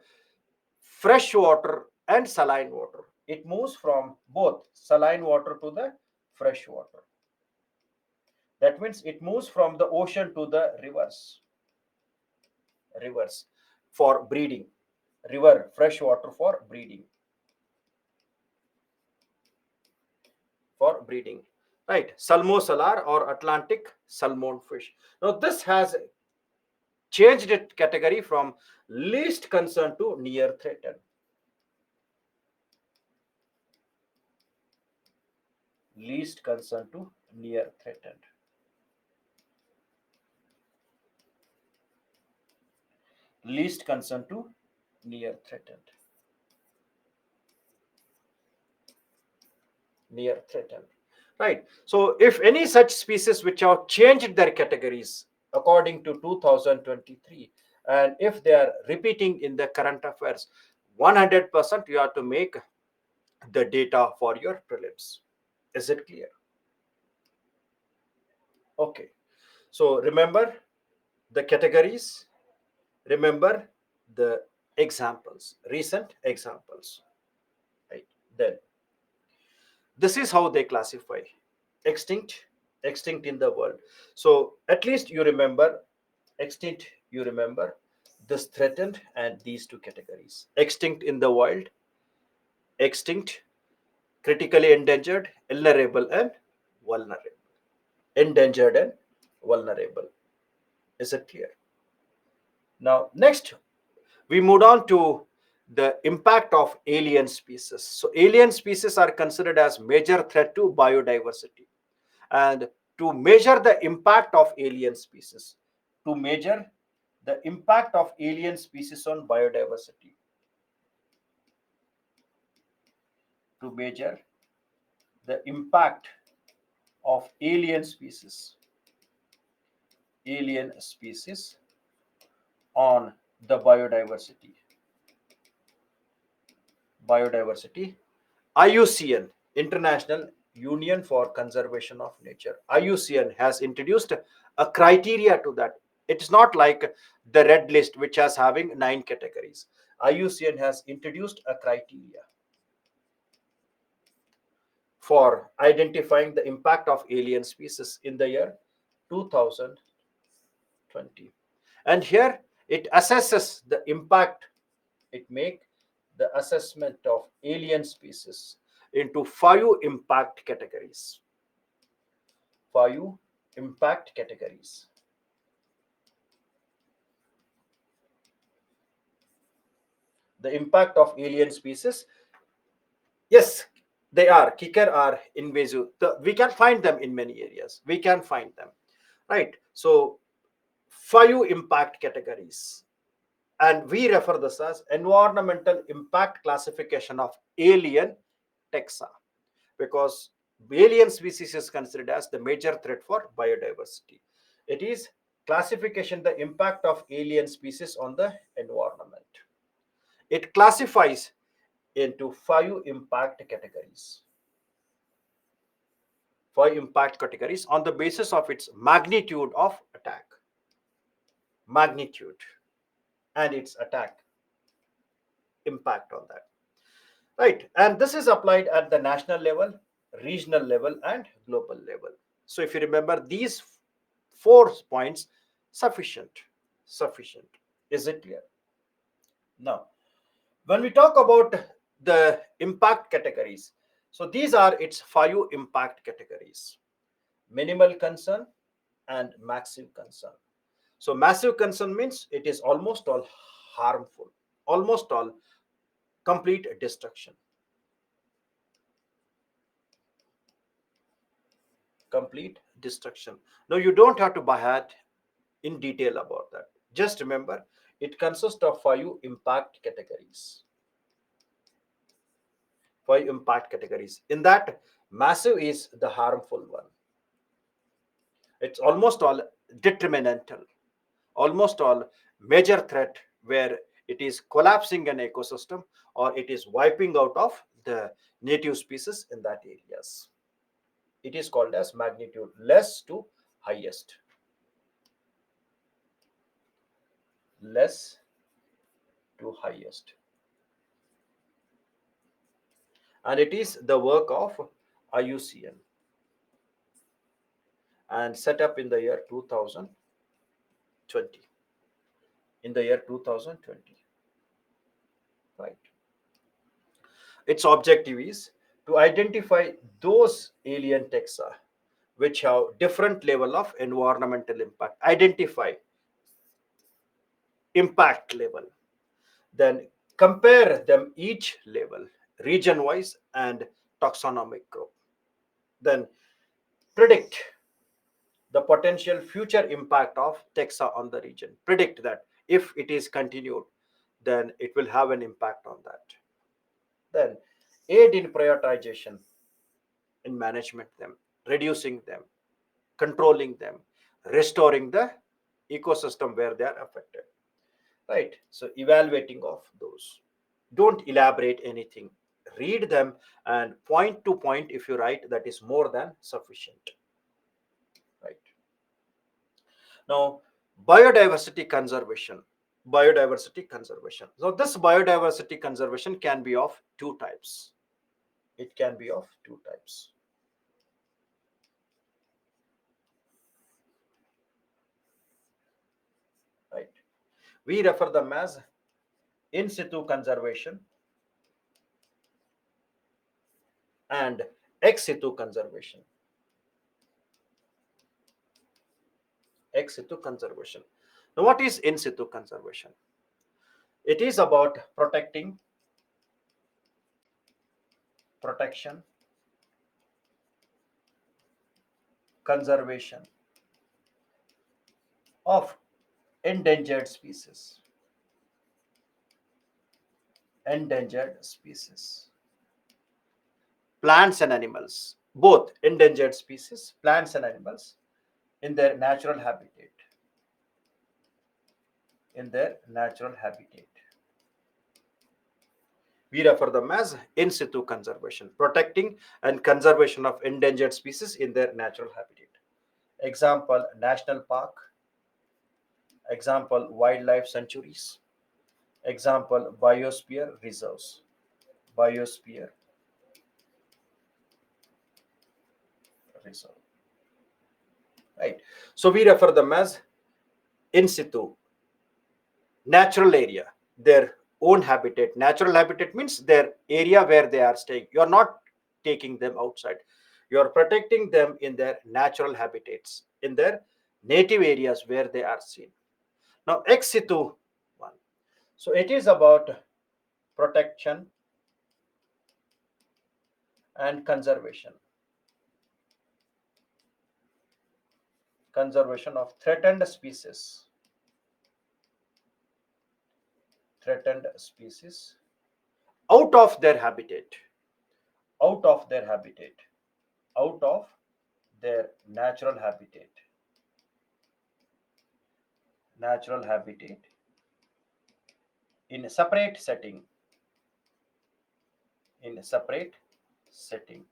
fresh water and saline water. It moves from both saline water to the fresh water. That means it moves from the ocean to the rivers for breeding. River, fresh water for breeding. For breeding. Right. Salmo salar or Atlantic salmon fish. Now this has changed its category from least concern to near threatened. Least concern to near threatened. Least concern to near threatened. Near threatened. Right. So if any such species which have changed their categories according to 2023, and if they are repeating in the current affairs, 100% you have to make the data for your prelims. Is it clear? Okay. So remember the categories, remember the examples, recent examples. Right. Then this is how they classify extinct, extinct in the world. So at least you remember extinct, you remember this threatened and these two categories: extinct in the wild, extinct, critically endangered, vulnerable, and vulnerable. Endangered and vulnerable. Is it clear? Now next we moved on to the impact of alien species. So alien species are considered as major threat to biodiversity. And to measure the impact of alien species, to measure the impact of alien species on biodiversity, to measure the impact of alien species on the biodiversity. biodiversity. IUCN, International Union for Conservation of Nature. IUCN has introduced a criteria to that. It's not like the red list, which has having 9 categories. IUCN has introduced a criteria for identifying the impact of alien species in the year 2020. And here it assesses the impact, it make the assessment of alien species into 5 impact categories. 5 impact categories. The impact of alien species, yes, they are kicker are invasive. We can find them in many areas. We can find them, right? So 5 impact categories, and we refer this as environmental impact classification of alien taxa, because alien species is considered as the major threat for biodiversity. It is classification the impact of alien species on the environment. It classifies into 5 impact categories. 5 impact categories on the basis of its magnitude of attack, magnitude, and its attack impact on that. Right. And this is applied at the national level, regional level, and global level. So if you remember these 4 points, sufficient. Sufficient. Is it clear? Now, when we talk about the impact categories, so these are its 5 impact categories: minimal concern and massive concern. So massive concern means it is almost all harmful, almost all complete destruction. Complete destruction. Now you don't have to buy it in detail about that. Just remember it consists of 5 impact categories. 5 impact categories. In that, massive is the harmful one. It's almost all detrimental, almost all major threat where it is collapsing an ecosystem or it is wiping out of the native species in that areas. It is called as magnitude less to highest. Less to highest. And it is the work of IUCN and set up in the year 2020. In the year 2020, right? Its objective is to identify those alien taxa which have different level of environmental impact. Identify impact level, then compare them each level, region wise and taxonomic group, then predict the potential future impact of taxa on the region. Predict that if it is continued, then it will have an impact on that. Then aid in prioritization, in management them, reducing them, controlling them, restoring the ecosystem where they are affected. Right. So evaluating of those. Don't elaborate anything. Read them and point to point if you write, that is more than sufficient. Right. Now, biodiversity conservation. Biodiversity conservation. So this biodiversity conservation can be of 2 types. It can be of 2 types. Right. We refer them as in situ conservation and ex situ conservation. Ex situ conservation. Now, what is in situ conservation? It is about protection, conservation of endangered species. Endangered species. Plants and animals, both endangered species, plants and animals, in their natural habitat. In their natural habitat. We refer them as in situ conservation, protecting and conservation of endangered species in their natural habitat. Example, national park. Example, wildlife sanctuaries. Example, biosphere reserves. Biosphere reserve. Right. So we refer them as in situ, natural area, their own habitat. Natural habitat means their area where they are staying. You are not taking them outside. You are protecting them in their natural habitats, in their native areas where they are seen. Now, ex situ one. So it is about protection and conservation. Conservation of threatened species. Threatened species out of their habitat. Out of their habitat. Out of their natural habitat. Natural habitat in a separate setting. In a separate setting.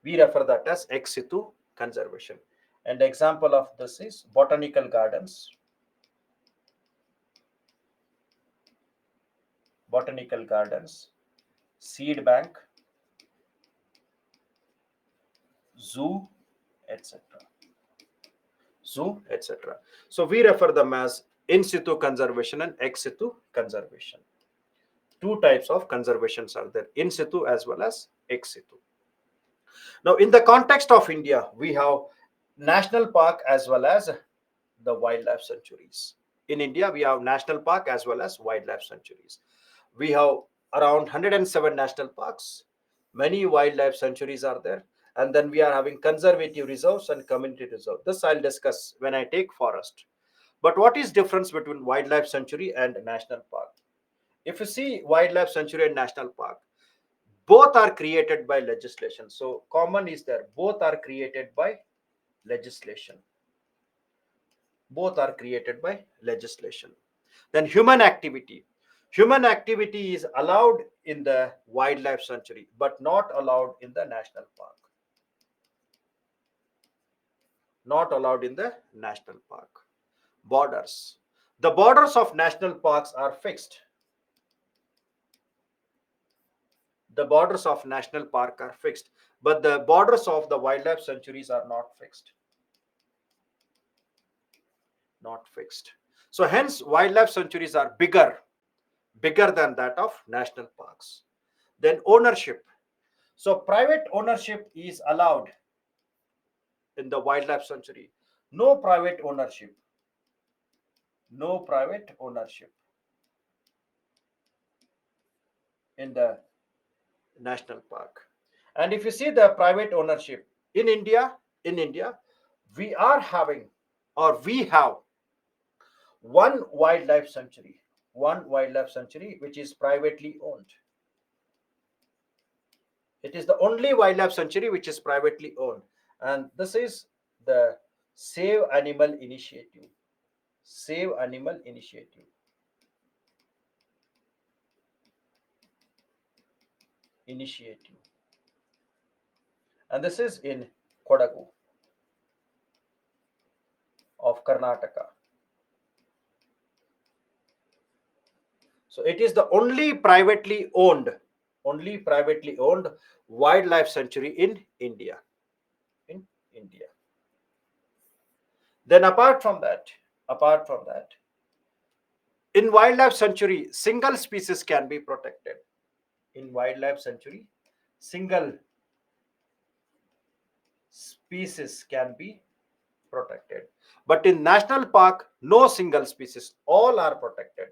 We refer that as ex situ conservation. And example of this is botanical gardens. Botanical gardens, seed bank, zoo, etc. Zoo, etc. So we refer them as in situ conservation and ex situ conservation. Two types of conservations are there, in situ as well as ex situ. Now, in the context of India, we have national park as well as the wildlife sanctuaries. In India, we have national park as well as wildlife sanctuaries. We have around 107 national parks. Many wildlife sanctuaries are there. And then we are having conservative reserves and community reserve. This I'll discuss when I take forest. But what is difference between wildlife sanctuary and national park? If you see wildlife sanctuary and national park, both are created by legislation. So common is there, both are created by legislation. Both are created by legislation. Then human activity is allowed in the wildlife sanctuary but not allowed in the national park. Not allowed in the national park. Borders, the borders of national parks are fixed. The borders of national park are fixed, but the borders of the wildlife sanctuaries are not fixed. Not fixed. So hence wildlife sanctuaries are bigger than that of national parks. Then ownership. So private ownership is allowed in the wildlife sanctuary. No private ownership. No private ownership in the national park. And if you see the private ownership in India, we are having or we have one wildlife sanctuary which is privately owned. It is the only wildlife sanctuary which is privately owned, and this is the Save Animal Initiative. Save Animal Initiative. Initiative. And this is in Kodagu of Karnataka. So it is the only privately owned wildlife sanctuary in India. In India. Then apart from that, in wildlife sanctuary, single species can be protected. In wildlife sanctuary, single species can be protected. But in national park, no single species, all are protected.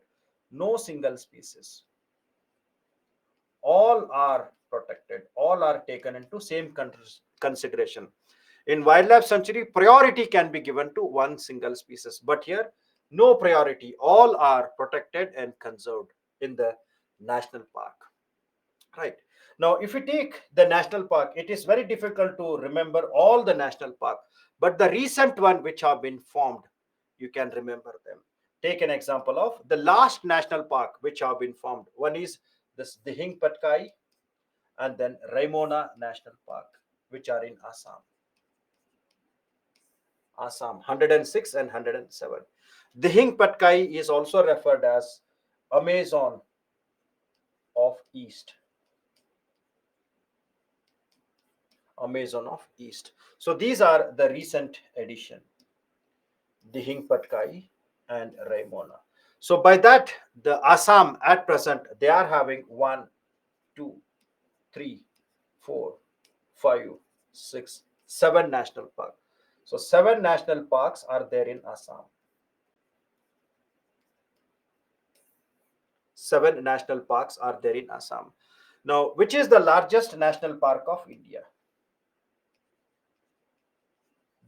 No single species. All are protected. All are taken into same consideration. In wildlife sanctuary, priority can be given to one single species. But here, no priority. All are protected and conserved in the national park. Right. Now, if you take the national park, it is very difficult to remember all the national park. But the recent one which have been formed, you can remember them. Take an example of the last national park which have been formed. One is this Dihing Patkai, and then Raimona National Park, which are in Assam. Assam 106 and 107. Dihing Patkai is also referred as Amazon of East. Amazon of East. So these are the recent addition, Dihing Patkai and Raimona. So by that, the Assam at present they are having 1, 2, 3, 4, 5, 6, 7 national parks. So 7 national parks are there in Assam. 7 national parks are there in Assam. Now, which is the largest national park of India?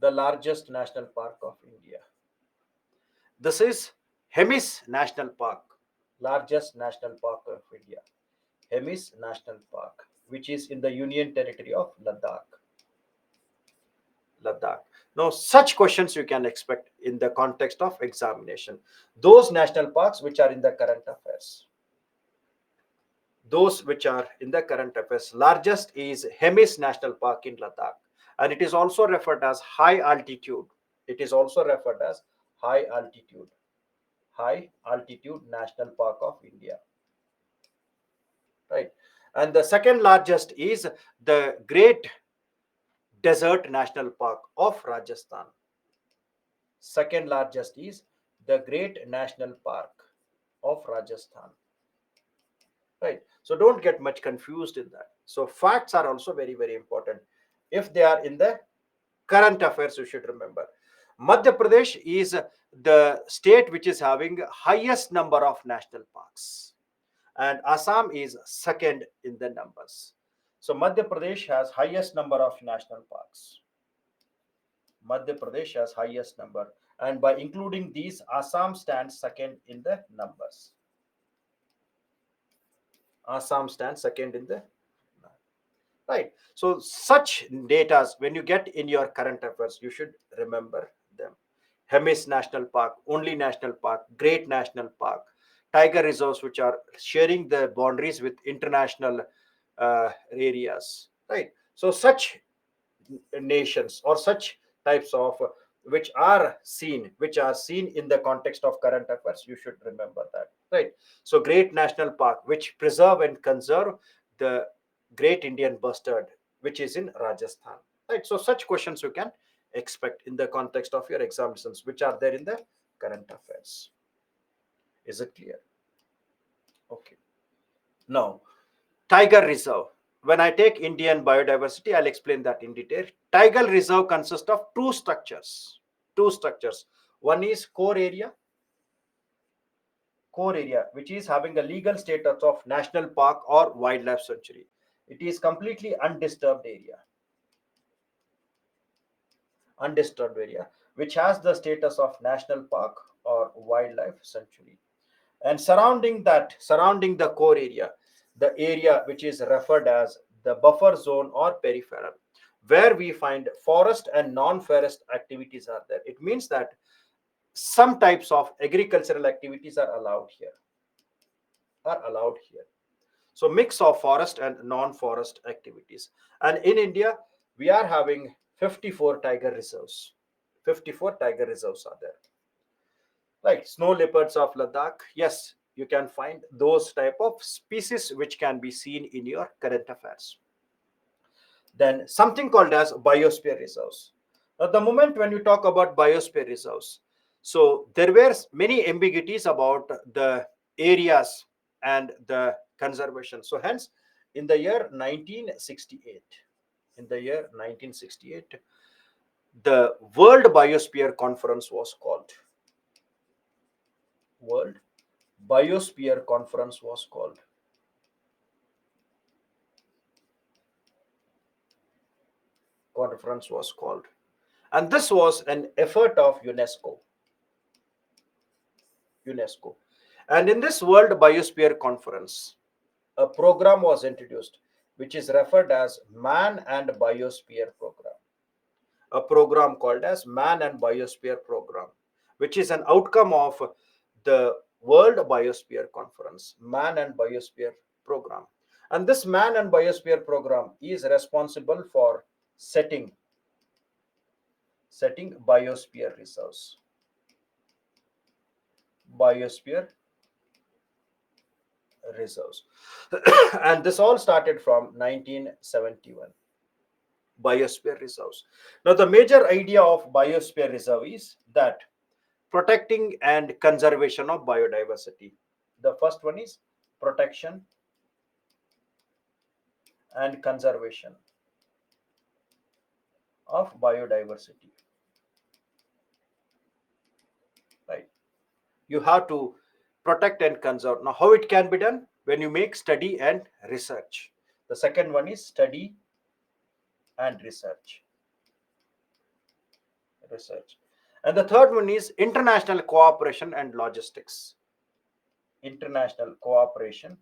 The largest national park of India. This is Hemis National Park, largest national park of India. Hemis National Park, which is in the Union Territory of Ladakh. Ladakh. Now, such questions you can expect in the context of examination. Those national parks which are in the current affairs. Those which are in the current affairs. Largest is Hemis National Park in Ladakh, and it is also referred as high altitude. It is also referred as high altitude national park of India. Right, and the second largest is the Great Desert National Park of Rajasthan. Second largest is the Great National Park of Rajasthan. Right, so don't get much confused in that. So facts are also very, very important. If they are in the current affairs, you should remember Madhya Pradesh is the state which is having highest number of national parks, and Assam is second in the numbers. So Madhya Pradesh has highest number of national parks. Madhya Pradesh has highest number, and by including these, Assam stands second in the numbers. Assam stands second in the right. So such data, when you get in your current affairs, you should remember them. Hemis National Park, only national park, Great National Park, tiger reserves which are sharing the boundaries with international areas. Right. So such nations or such types of which are seen in the context of current affairs, you should remember that. Right. So Great National Park which preserve and conserve the great Indian bustard which is in Rajasthan. Right. So such questions you can expect in the context of your examinations which are there in the current affairs. Is it clear? Okay. Now, tiger reserve. When I take Indian biodiversity, I'll explain that in detail. Tiger reserve consists of two structures. Two structures. One is core area, which is having a legal status of national park or wildlife sanctuary. It is completely undisturbed area, which has the status of national park or wildlife sanctuary. And surrounding the core area, the area which is referred as the buffer zone or peripheral, where we find forest and non-forest activities are there. It means that some types of agricultural activities are allowed here. So mix of forest and non-forest activities. And in India, we are having 54 tiger reserves. 54 tiger reserves are there. Like snow leopards of Ladakh, yes, you can find those type of species which can be seen in your current affairs. Then something called as biosphere reserves. Now, the moment when you talk about biosphere reserves, so there were many ambiguities about the areas and the conservation. So hence, in the year 1968, the World Biosphere Conference was called. World Biosphere Conference was called. Conference was called, and this was an effort of UNESCO. And in this World Biosphere Conference, a program was introduced, which is referred as Man and Biosphere Program. A program called as Man and Biosphere Program, which is an outcome of the World Biosphere Conference, Man and Biosphere Program. And this Man and Biosphere Program is responsible for setting biosphere reserves. Biosphere reserves. And this all started from 1971. Biosphere reserves. Now, the major idea of biosphere reserve is that protecting and conservation of biodiversity. The first one is protection and conservation of biodiversity, right? You have to protect and conserve. Now, how it can be done? When you make study and research. The second one is study and research. And the third one is international cooperation and logistics. International cooperation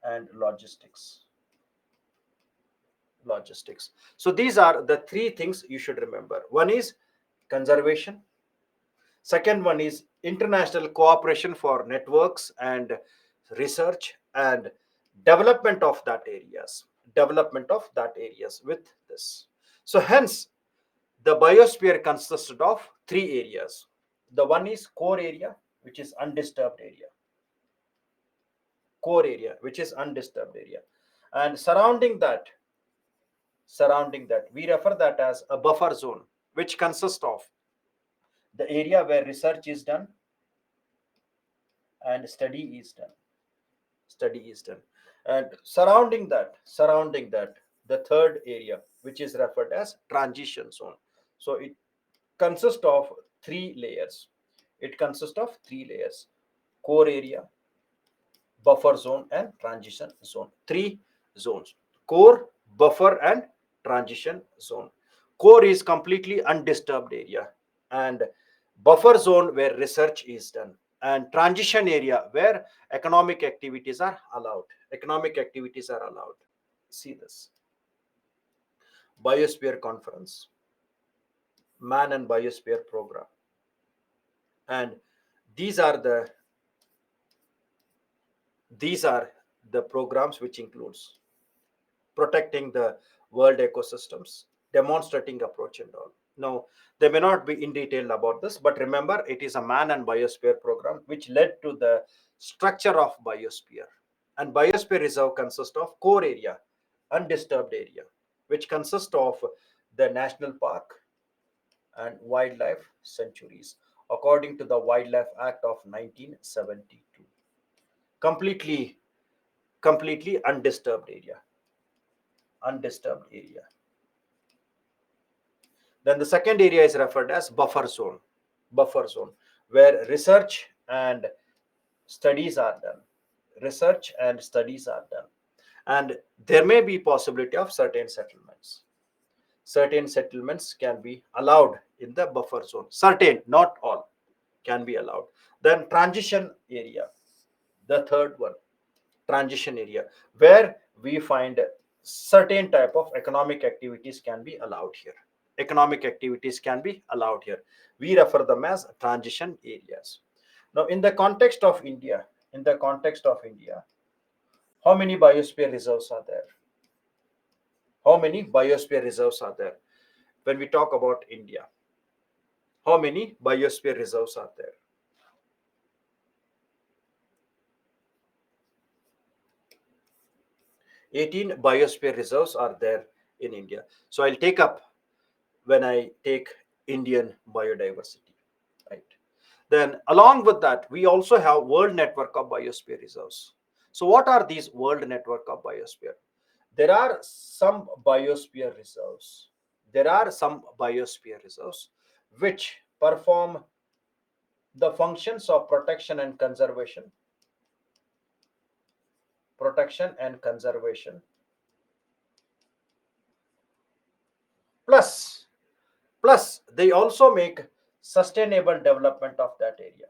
and logistics. So these are the three things you should remember. One is conservation. Second one is international cooperation for networks and research and development of that areas. Development of that areas with this. So hence, the biosphere consisted of three areas. The one is core area, which is undisturbed area. Core area, which is undisturbed area. And surrounding that, we refer that as a buffer zone, which consists of the area where research is done and study is done. And surrounding that, the third area, which is referred as transition zone. So it consists of three layers. Core area, buffer zone, and transition zone. Three zones: core, buffer, and transition zone. Core is completely undisturbed area, and buffer zone where research is done, and transition area where economic activities are allowed. See this: Biosphere Conference, Man and Biosphere Program, and these are the these are the programs which includes protecting the world ecosystems, demonstrating approach and all. Now, they may not be in detail about this, but remember it is a Man and Biosphere program which led to the structure of biosphere. And biosphere reserve consists of core area, undisturbed area, which consists of the national park and wildlife sanctuaries according to the Wildlife Act of 1972. Completely, completely undisturbed area. Then the second area is referred as buffer zone, where studies are done. Research and studies are done. And there may be possibility of certain settlements. Certain settlements can be allowed in the buffer zone. Certain, not all, can be allowed. Then transition area, the third one, transition area, where we find certain type of economic activities can be allowed here. We refer them as transition areas. Now, in the context of India, how many biosphere reserves are there? When we talk about India, how many biosphere reserves are there? 18 biosphere reserves are there in India. So I'll take up when I take Indian biodiversity, right? Then along with that, we also have World Network of Biosphere Reserves. So what are these World Network of Biosphere? There are some biosphere reserves. Which perform the functions of protection and conservation, plus they also make sustainable development of that area.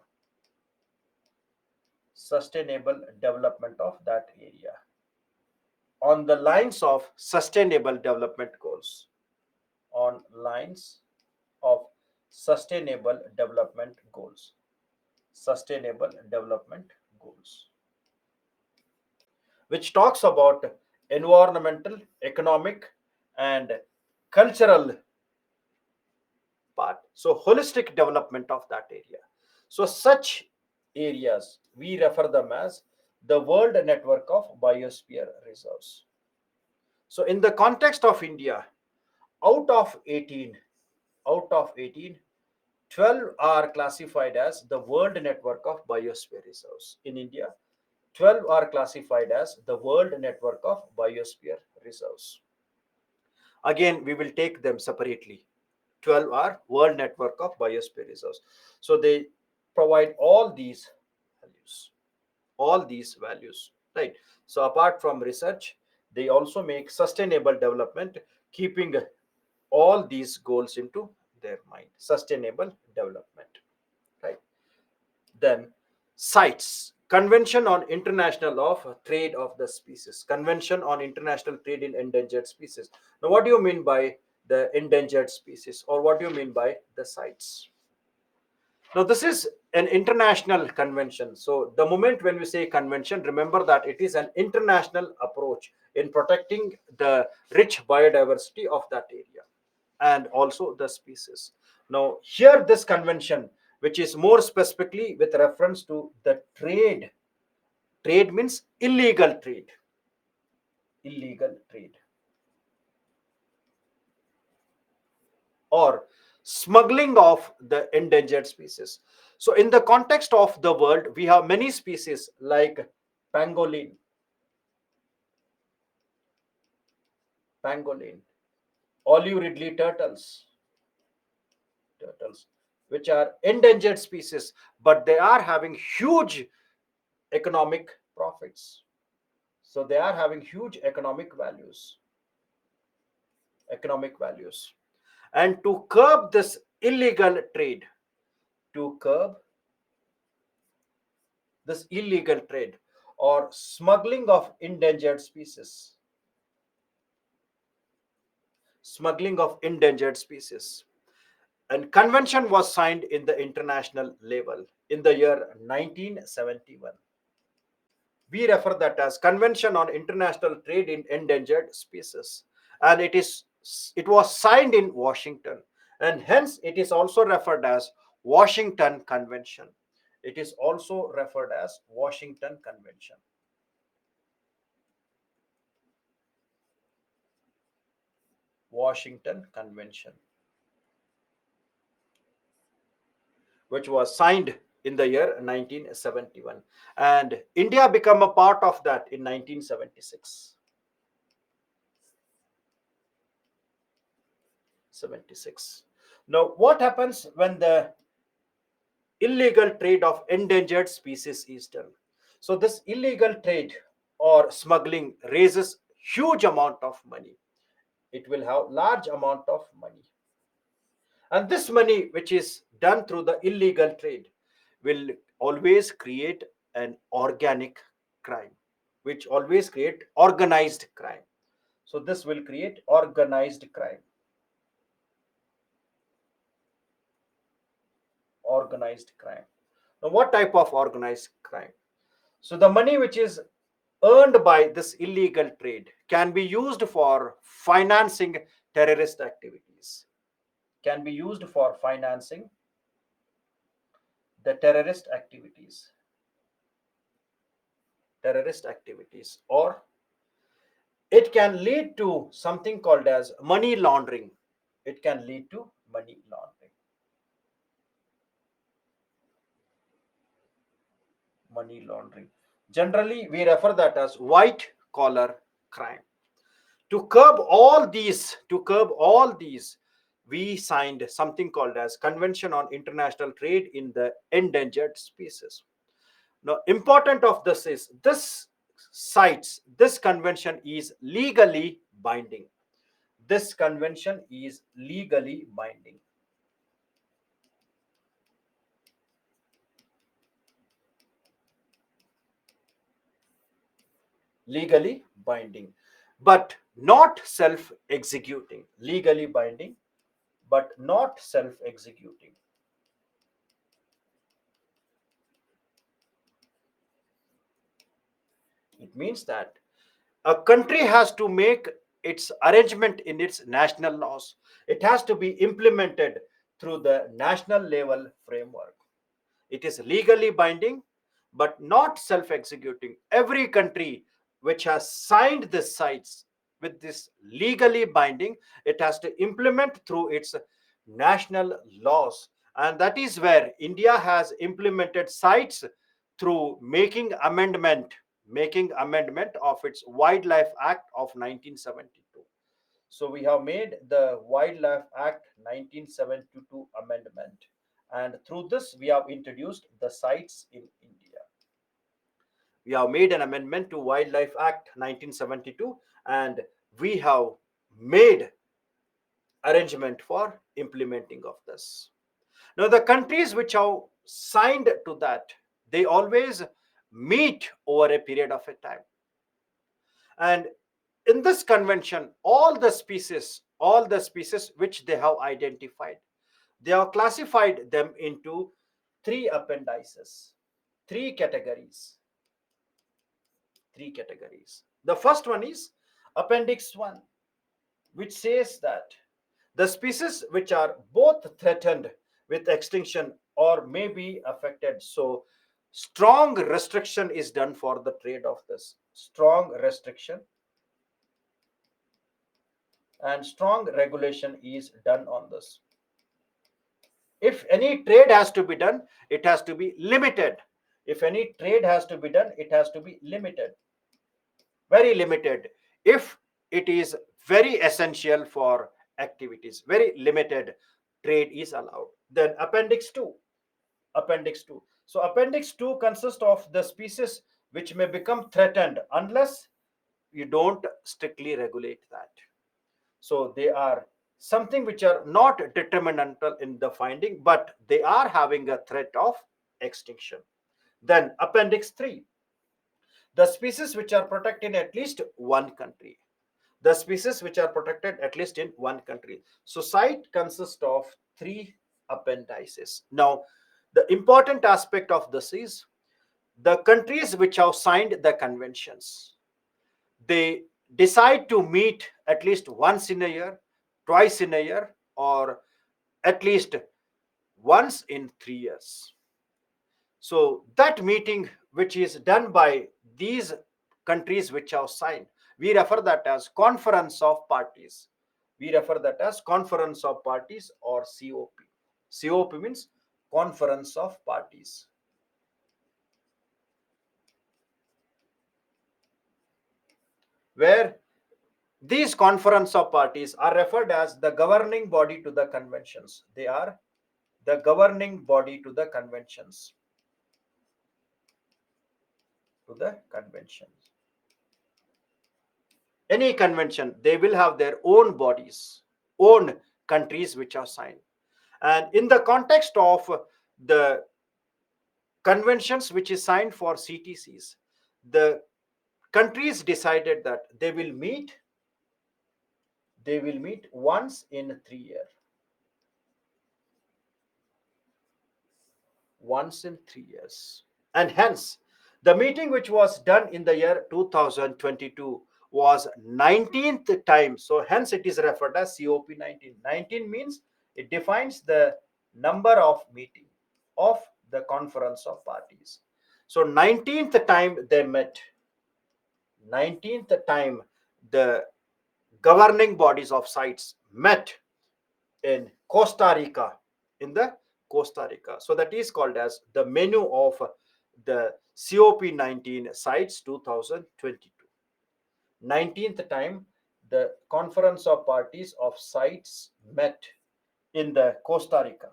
Sustainable development of that area on the lines of sustainable development goals. On lines of sustainable development goals. Sustainable Development Goals, which talks about environmental, economic, and cultural part. So, holistic development of that area. So, such areas we refer them as the World Network of Biosphere Reserves. So, in the context of India, out of 18, out of 18, 12 are classified as the World Network of Biosphere Reserves. In India, 12 are classified as the World Network of Biosphere Reserves. Again, we will take them separately. 12 are World Network of Biosphere Reserves. So they provide values, all these values, right? So apart from research, they also make sustainable development, keeping all these goals into their mind. Sustainable development, right? Then CITES, Convention on International of Trade of the Species, Convention on International Trade in Endangered Species. Now, what do you mean by the endangered species, or what do you mean by the CITES? Now, this is an international convention. So, the moment when we say convention, remember that it is an international approach in protecting the rich biodiversity of that area and also the species. Now, here, this convention, which is more specifically with reference to the trade means illegal trade, or smuggling of the endangered species. So, in the context of the world, we have many species like pangolin, pangolin, olive ridley turtles, which are endangered species, but they are having huge economic profits. So they are having huge economic values. And to curb this illegal trade, to curb this illegal trade or smuggling of endangered species, smuggling of endangered species. And convention was signed in the international level in the year 1971. We refer that as Convention on International Trade in Endangered Species, and it was signed in Washington, and hence it is also referred as Washington Convention. It is also referred as Washington Convention. Washington Convention, which was signed in the year 1971, and India became a part of that in 1976. 76. Now, what happens when the illegal trade of endangered species is done? So this illegal trade or smuggling raises huge amount of money. It will have large amount of money, and this money which is done through the illegal trade will always create an organic crime, which always create organized crime. So this will create organized crime. Organized crime. Now, what type of organized crime? So the money which is earned by this illegal trade can be used for financing terrorist activities. Can be used for financing the terrorist activities, or it can lead to something called as money laundering. It can lead to money laundering. Money laundering. Generally, we refer that as white collar crime. To curb all these, we signed something called as Convention on International Trade in the Endangered Species. Now, important of this is this convention is legally binding. This convention is legally binding. Legally binding, but not self executing. Legally binding, but not self executing. It means that a country has to make its arrangement in its national laws. It has to be implemented through the national level framework. It is legally binding, but not self executing. Every country which has signed the sites with this legally binding, it has to implement through its national laws. And that is where India has implemented sites through making amendment of its Wildlife Act of 1972. So we have made the Wildlife Act 1972 amendment, and through this we have introduced the sites in India. We have made an amendment to Wildlife Act 1972, and we have made arrangement for implementing of this. Now the countries which have signed to that, they always meet over a period of a time. And in this convention, all the species which they have identified, they have classified them into three appendices, three categories. Three categories. The first one is Appendix 1, which says that the species which are both threatened with extinction or may be affected. So, strong restriction is done for the trade of this. Strong restriction and strong regulation is done on this. If any trade has to be done, it has to be limited. If any trade has to be done, it has to be limited, very limited. If it is very essential for activities, very limited trade is allowed. Then Appendix 2. Appendix 2. So Appendix 2 consists of the species which may become threatened unless you don't strictly regulate that. So they are something which are not determinantal in the finding, but they are having a threat of extinction. Then Appendix 3, the species which are protected in at least one country. The species which are protected at least in one country. So site consists of three appendices. Now, the important aspect of this is the countries which have signed the conventions, they decide to meet at least once in a year, twice in a year, or at least once in 3 years. So that meeting which is done by these countries which have signed, we refer that as conference of parties. We refer that as conference of parties or COP. COP means conference of parties, where these conference of parties are referred as the governing body to the conventions. They are the governing body to the conventions. To the conventions. Any convention, they will have their own bodies, own countries which are signed. And in the context of the conventions which is signed for CTCs, the countries decided that they will meet once in 3 years. Once in 3 years. And hence, the meeting which was done in the year 2022 was 19th time. So hence it is referred as COP 19. 19 means it defines the number of meeting of the conference of parties. So 19th time they met. 19th time the governing bodies of sites met in Costa Rica, in the Costa Rica. So that is called as the menu of the COP19 sites 2022. 19th time the conference of parties of sites met in the Costa Rica.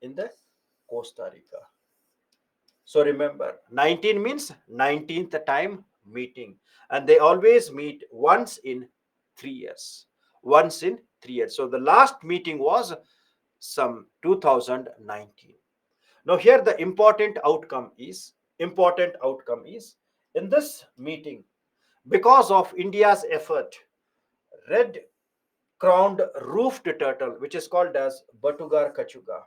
In the Costa Rica. So remember, 19 means 19th time meeting, and they always meet once in 3 years. Once in 3 years. So the last meeting was some 2019. Now here the important outcome is in this meeting, because of India's effort, red crowned roofed turtle, which is called as Batugar kachuga,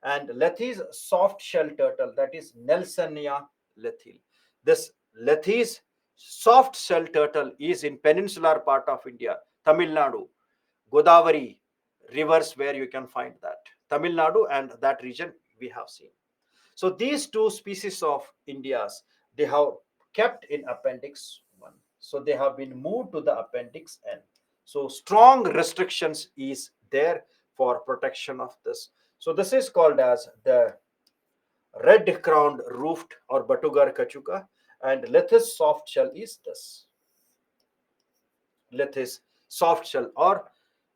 and Lethes soft shell turtle, that is Nelsonia lethil. This Lethese soft shell turtle is in peninsular part of India, Tamil Nadu, Godavari rivers where you can find that. Tamil Nadu and that region we have seen. So these two species of India's, they have kept in appendix 1. So they have been moved to the appendix N. So strong restrictions is there for protection of this. So this is called as the red crowned roofed or Batugar kachuka, and Lethis soft shell is this. Lethis soft shell or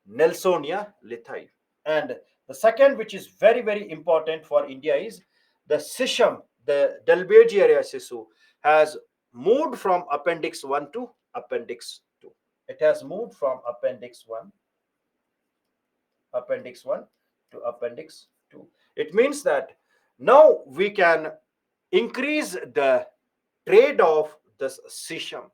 Nelsonia lithai. And the second, which is very, very important for India, is the Sisham, the Delbergia sisu, has moved from Appendix 1 to Appendix 2. It has moved from Appendix 1 to Appendix 2. It means that now we can increase the trade of this Sisham.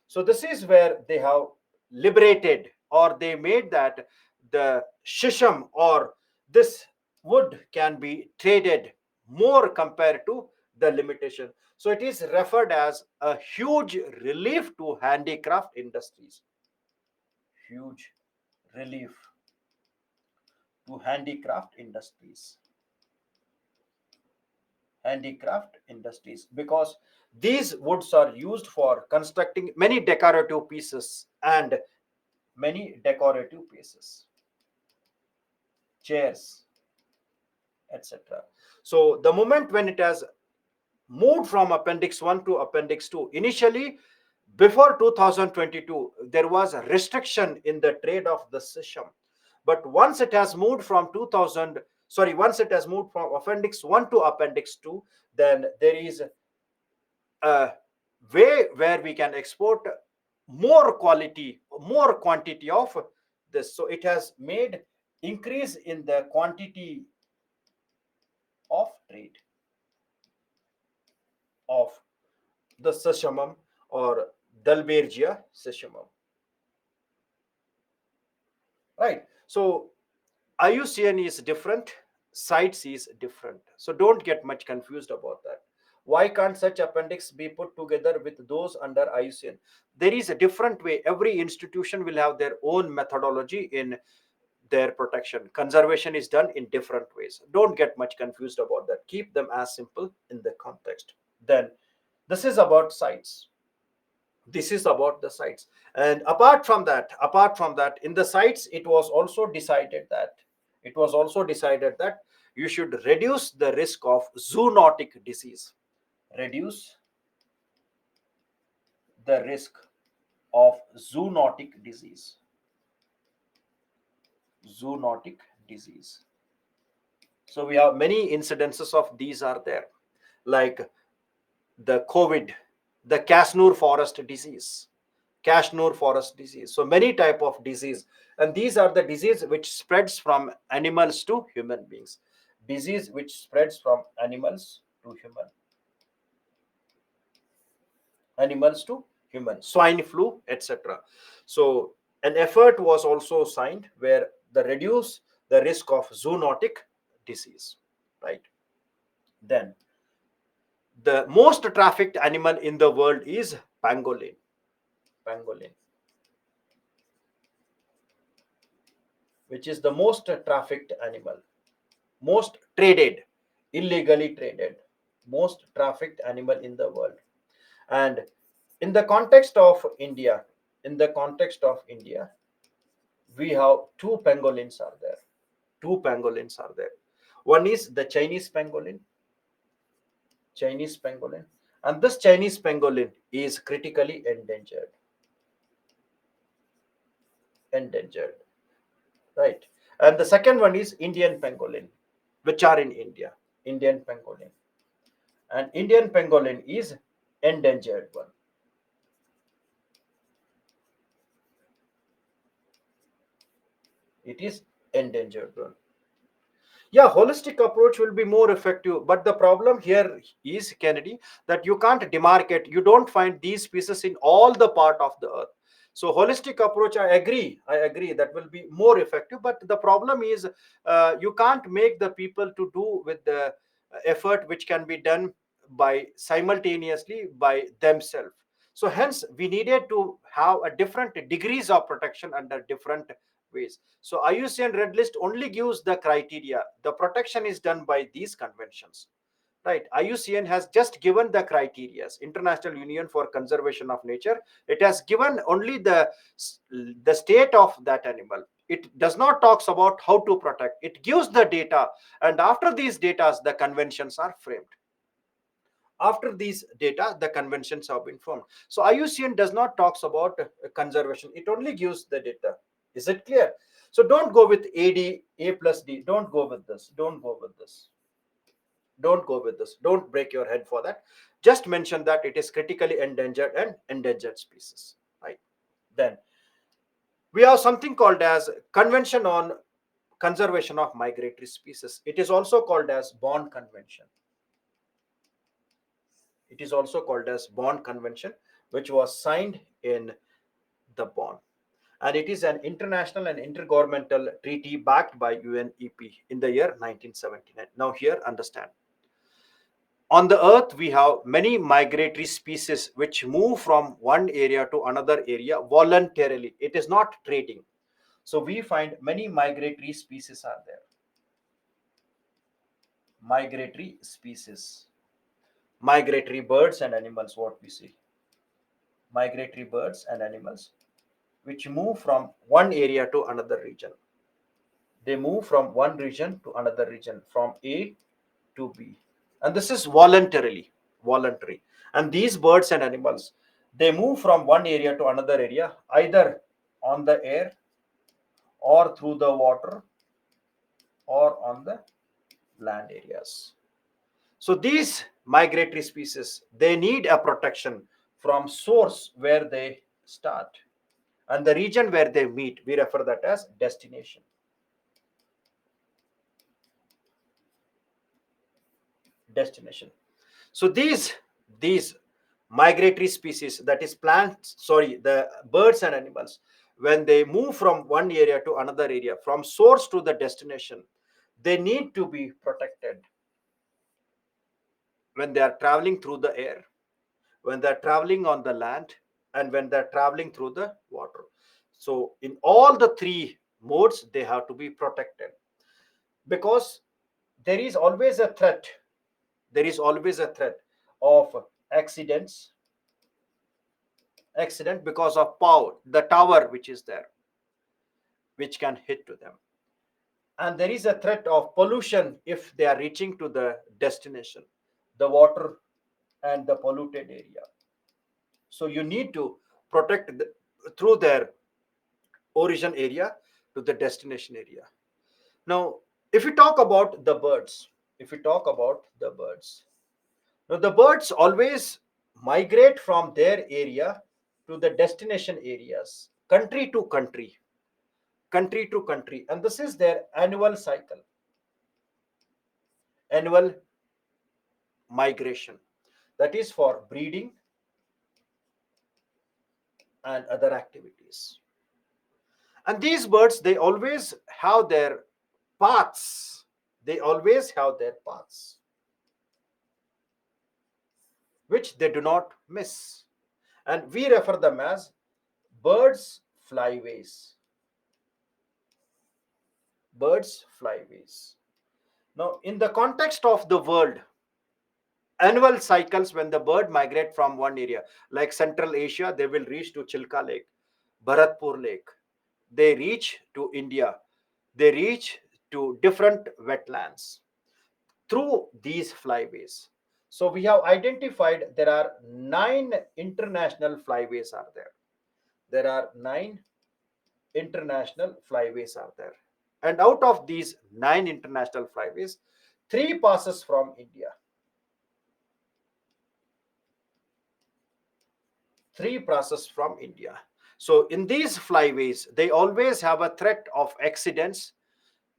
So this is where they have liberated, or they made that the shisham or this wood can be traded more compared to the limitation. So it is referred as a huge relief to handicraft industries. Huge relief to handicraft industries, because these woods are used for constructing many decorative pieces and many decorative pieces, chairs, etc. So the moment when it has moved from appendix 1 to appendix 2, initially before 2022 there was a restriction in the trade of the sisham, but once it has moved from 2000, sorry, once it has moved from appendix 1 to appendix 2, then there is a way where we can export more quality, more quantity of this. So it has made increase in the quantity of trade of the seshamum or Dalbergia seshamum, right? So IUCN is different, CITES is different. So don't get much confused about that. Why can't such appendix be put together with those under IUCN? There is a different way. Every institution will have their own methodology in their protection. Conservation is done in different ways. Don't get much confused about that. Keep them as simple in the context. Then this is about sites. This is about the sites. And apart from that, in the sites, it was also decided that you should reduce the risk of zoonotic disease. Reduce the risk of zoonotic disease. So we have many incidences of these are there, like the COVID, the Kashnur forest disease. So many type of disease, and these are the disease which spreads from animals to human beings. Disease which spreads from animals to human, swine flu, etc. So an effort was also signed where the reduce the risk of zoonotic disease, right? Then the most trafficked animal in the world is pangolin, which is the most trafficked animal, most traded, illegally traded, most trafficked animal in the world. And in the context of India, in the context of India, we have two pangolins are there. One is the Chinese pangolin, and this Chinese pangolin is critically endangered, right? And the second one is Indian pangolin, which are in India. Indian pangolin, and Indian pangolin is endangered one. It is endangered one. Yeah, holistic approach will be more effective, but the problem here is, Kennedy, that you can't demarcate, you don't find these species in all the part of the earth. So holistic approach, I agree that will be more effective, but the problem is you can't make the people to do with the effort which can be done by simultaneously by themselves. So hence we needed to have a different degrees of protection under different ways. So IUCN Red List only gives the criteria. The protection is done by these conventions. Right, IUCN has just given the criteria. International Union for Conservation of Nature, it has given only the state of that animal. It does not talks about how to protect. It gives the data, and after these data the conventions are framed. After these data the conventions have been formed. So IUCN does not talks about conservation, it only gives the data. Is it clear? So don't go with A plus D. Don't go with this. Don't go with this. Don't go with this. Don't break your head for that. Just mention that it is critically endangered and endangered species. Right. Then we have something called as Convention on Conservation of Migratory Species. It is also called as Bond Convention. It is also called as Bond Convention, which was signed in the Bonn. And it is an international and intergovernmental treaty backed by UNEP in the year 1979. Now here, understand. On the earth, we have many migratory species which move from one area to another area voluntarily. It is not trading. So we find many migratory species are there. Migratory species. Migratory birds and animals, what we see. Migratory birds and animals which move from one area to another region. They move from one region to another region, from A to B. And this is voluntarily, voluntary. And these birds and animals, they move from one area to another area, either on the air or through the water or on the land areas. So these migratory species, they need a protection from source where they start, and the region where they meet, we refer that as destination. Destination. So these migratory species, that is plants, sorry, the birds and animals, when they move from one area to another area, from source to the destination, they need to be protected when they are traveling through the air, when they are traveling on the land, and when they are traveling through the water. So in all the three modes they have to be protected, because there is always a threat. There is always a threat of accidents, accident because of power, the tower which is there, which can hit to them. And there is a threat of pollution if they are reaching to the destination, the water and the polluted area. So you need to protect through their origin area to the destination area. Now, if we talk about the birds, if we talk about the birds, now the birds always migrate from their area to the destination areas, country to country, country to country, and this is their annual cycle, annual migration, that is for breeding and other activities. And these birds, they always have their paths, they always have their paths which they do not miss, and we refer them as birds flyways. Birds flyways. Now in the context of the world, annual cycles, when the bird migrate from one area, like Central Asia, they will reach to Chilka Lake, Bharatpur Lake, they reach to India, they reach to different wetlands through these flyways. So we have identified there are 9 international flyways are there. There are 9 international flyways are there. And out of these 9 international flyways, 3 passes from India. 3 passes from India. So in these flyways, they always have a threat of accidents,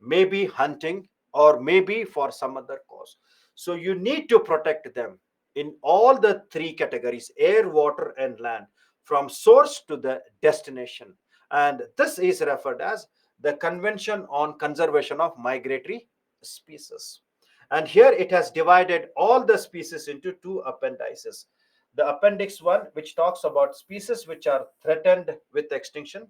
maybe hunting, or maybe for some other cause. So you need to protect them in all the 3 categories: air, water, and land, from source to the destination. And this is referred as the Convention on Conservation of Migratory Species. And here it has divided all the species into two appendices. The appendix 1, which talks about species which are threatened with extinction,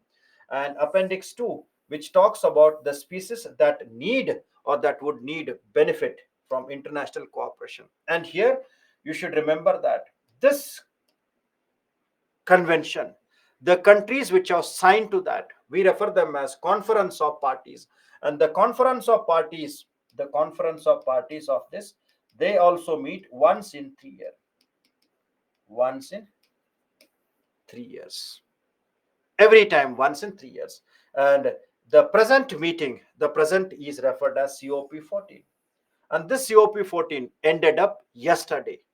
and appendix 2, which talks about the species that need or that would need benefit from international cooperation. And here you should remember that this convention, the countries which are signed to that, we refer them as conference of parties. And the conference of parties of this, they also meet once in 3 years, every time once in 3 years. And the present is referred as COP 14. And this COP 14 ended up yesterday.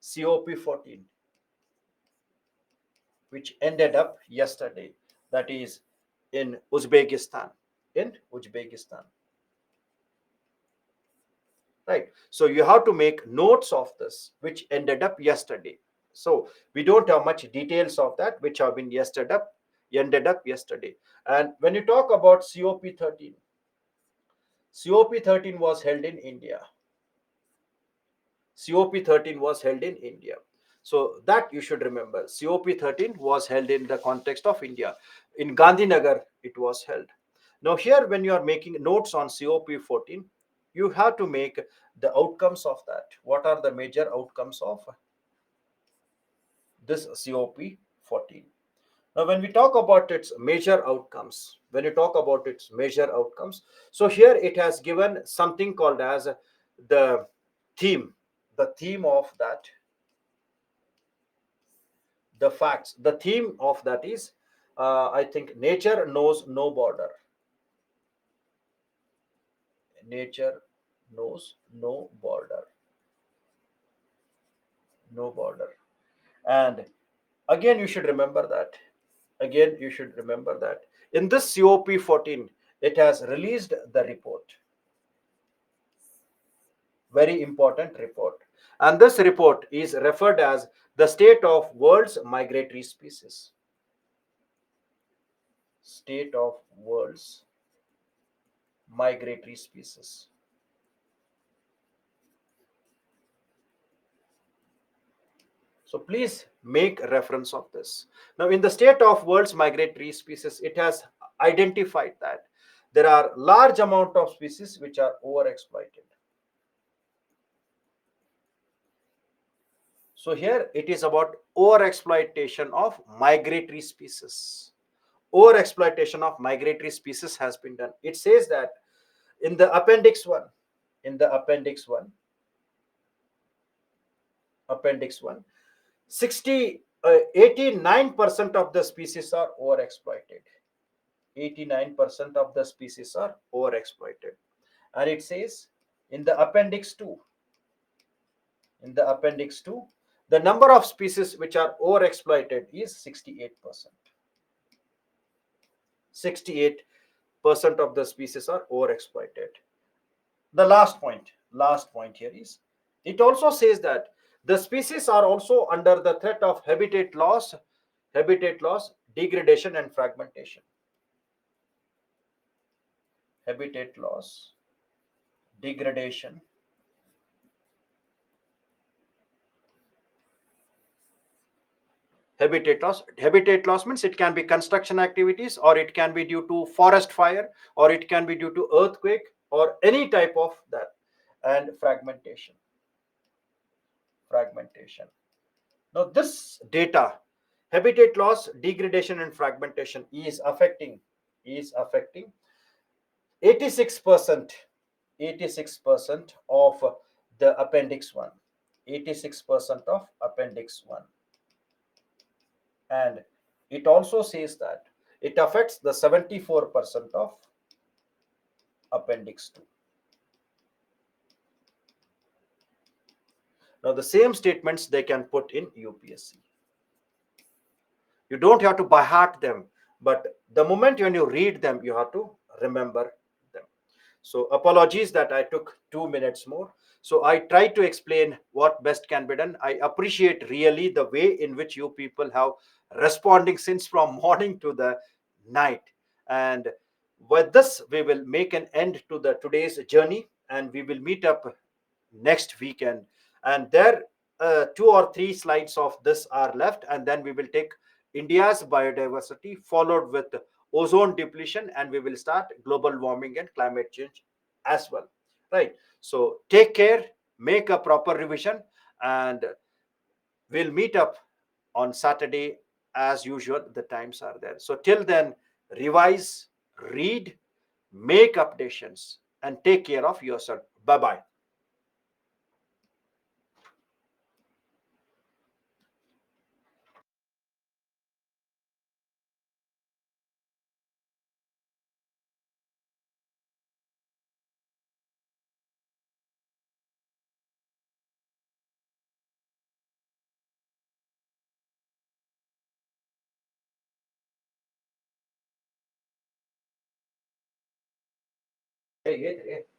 COP 14, which ended up yesterday, that is in Uzbekistan. In Uzbekistan. Right. So you have to make notes of this, which ended up yesterday. So we don't have much details of that, which have been ended up yesterday. And when you talk about COP 13 was held in India. COP 13 was held in India. So that you should remember. COP 13 was held in the context of India. In Gandhinagar, it was held. Now, here, when you are making notes on COP 14, you have to make the outcomes of that. What are the major outcomes of this COP 14? Now, when we talk about its major outcomes, so here it has given something called as the theme, the theme of that, the facts. The theme of that is, I think, nature knows no border. Nature knows no border. No border. And again, you should remember that. In this COP 14, it has released the report, very important report. And this report is referred as the state of world's migratory species. State of world's migratory species. So please make reference of this. Now, in the state of world's migratory species, it has identified that there are large amount of species which are overexploited. So here it is about overexploitation of migratory species. Overexploitation of migratory species has been done. It says that in the appendix 1, in the appendix 1, 89% of the species are overexploited. 89% of the species are overexploited. And it says in the appendix 2, the number of species which are overexploited is 68%. 68% of the species are overexploited. The last point here is, it also says that the species are also under the threat of habitat loss, degradation and fragmentation. Habitat loss, degradation, habitat loss means it can be construction activities, or it can be due to forest fire, or it can be due to earthquake, or any type of that. And fragmentation. Now this data, habitat loss, degradation and fragmentation, is affecting 86% of the appendix 1. 86% of appendix 1. And it also says that it affects the 74% of appendix 2. Now the same statements they can put in UPSC. You don't have to by heart them, but the moment when you read them, you have to remember them. So apologies that I took 2 minutes more. So I tried to explain what best can be done. I appreciate really the way in which you people have responding since from morning to the night. And with this, we will make an end to the today's journey, and we will meet up next weekend. And there, two or three slides of this are left, and then we will take India's biodiversity, followed with ozone depletion, and we will start global warming and climate change as well. Right. So take care, make a proper revision, and we'll meet up on Saturday as usual. The times are there. So till then, revise, read, make updations, and take care of yourself. Bye bye. Hey, hey, hey.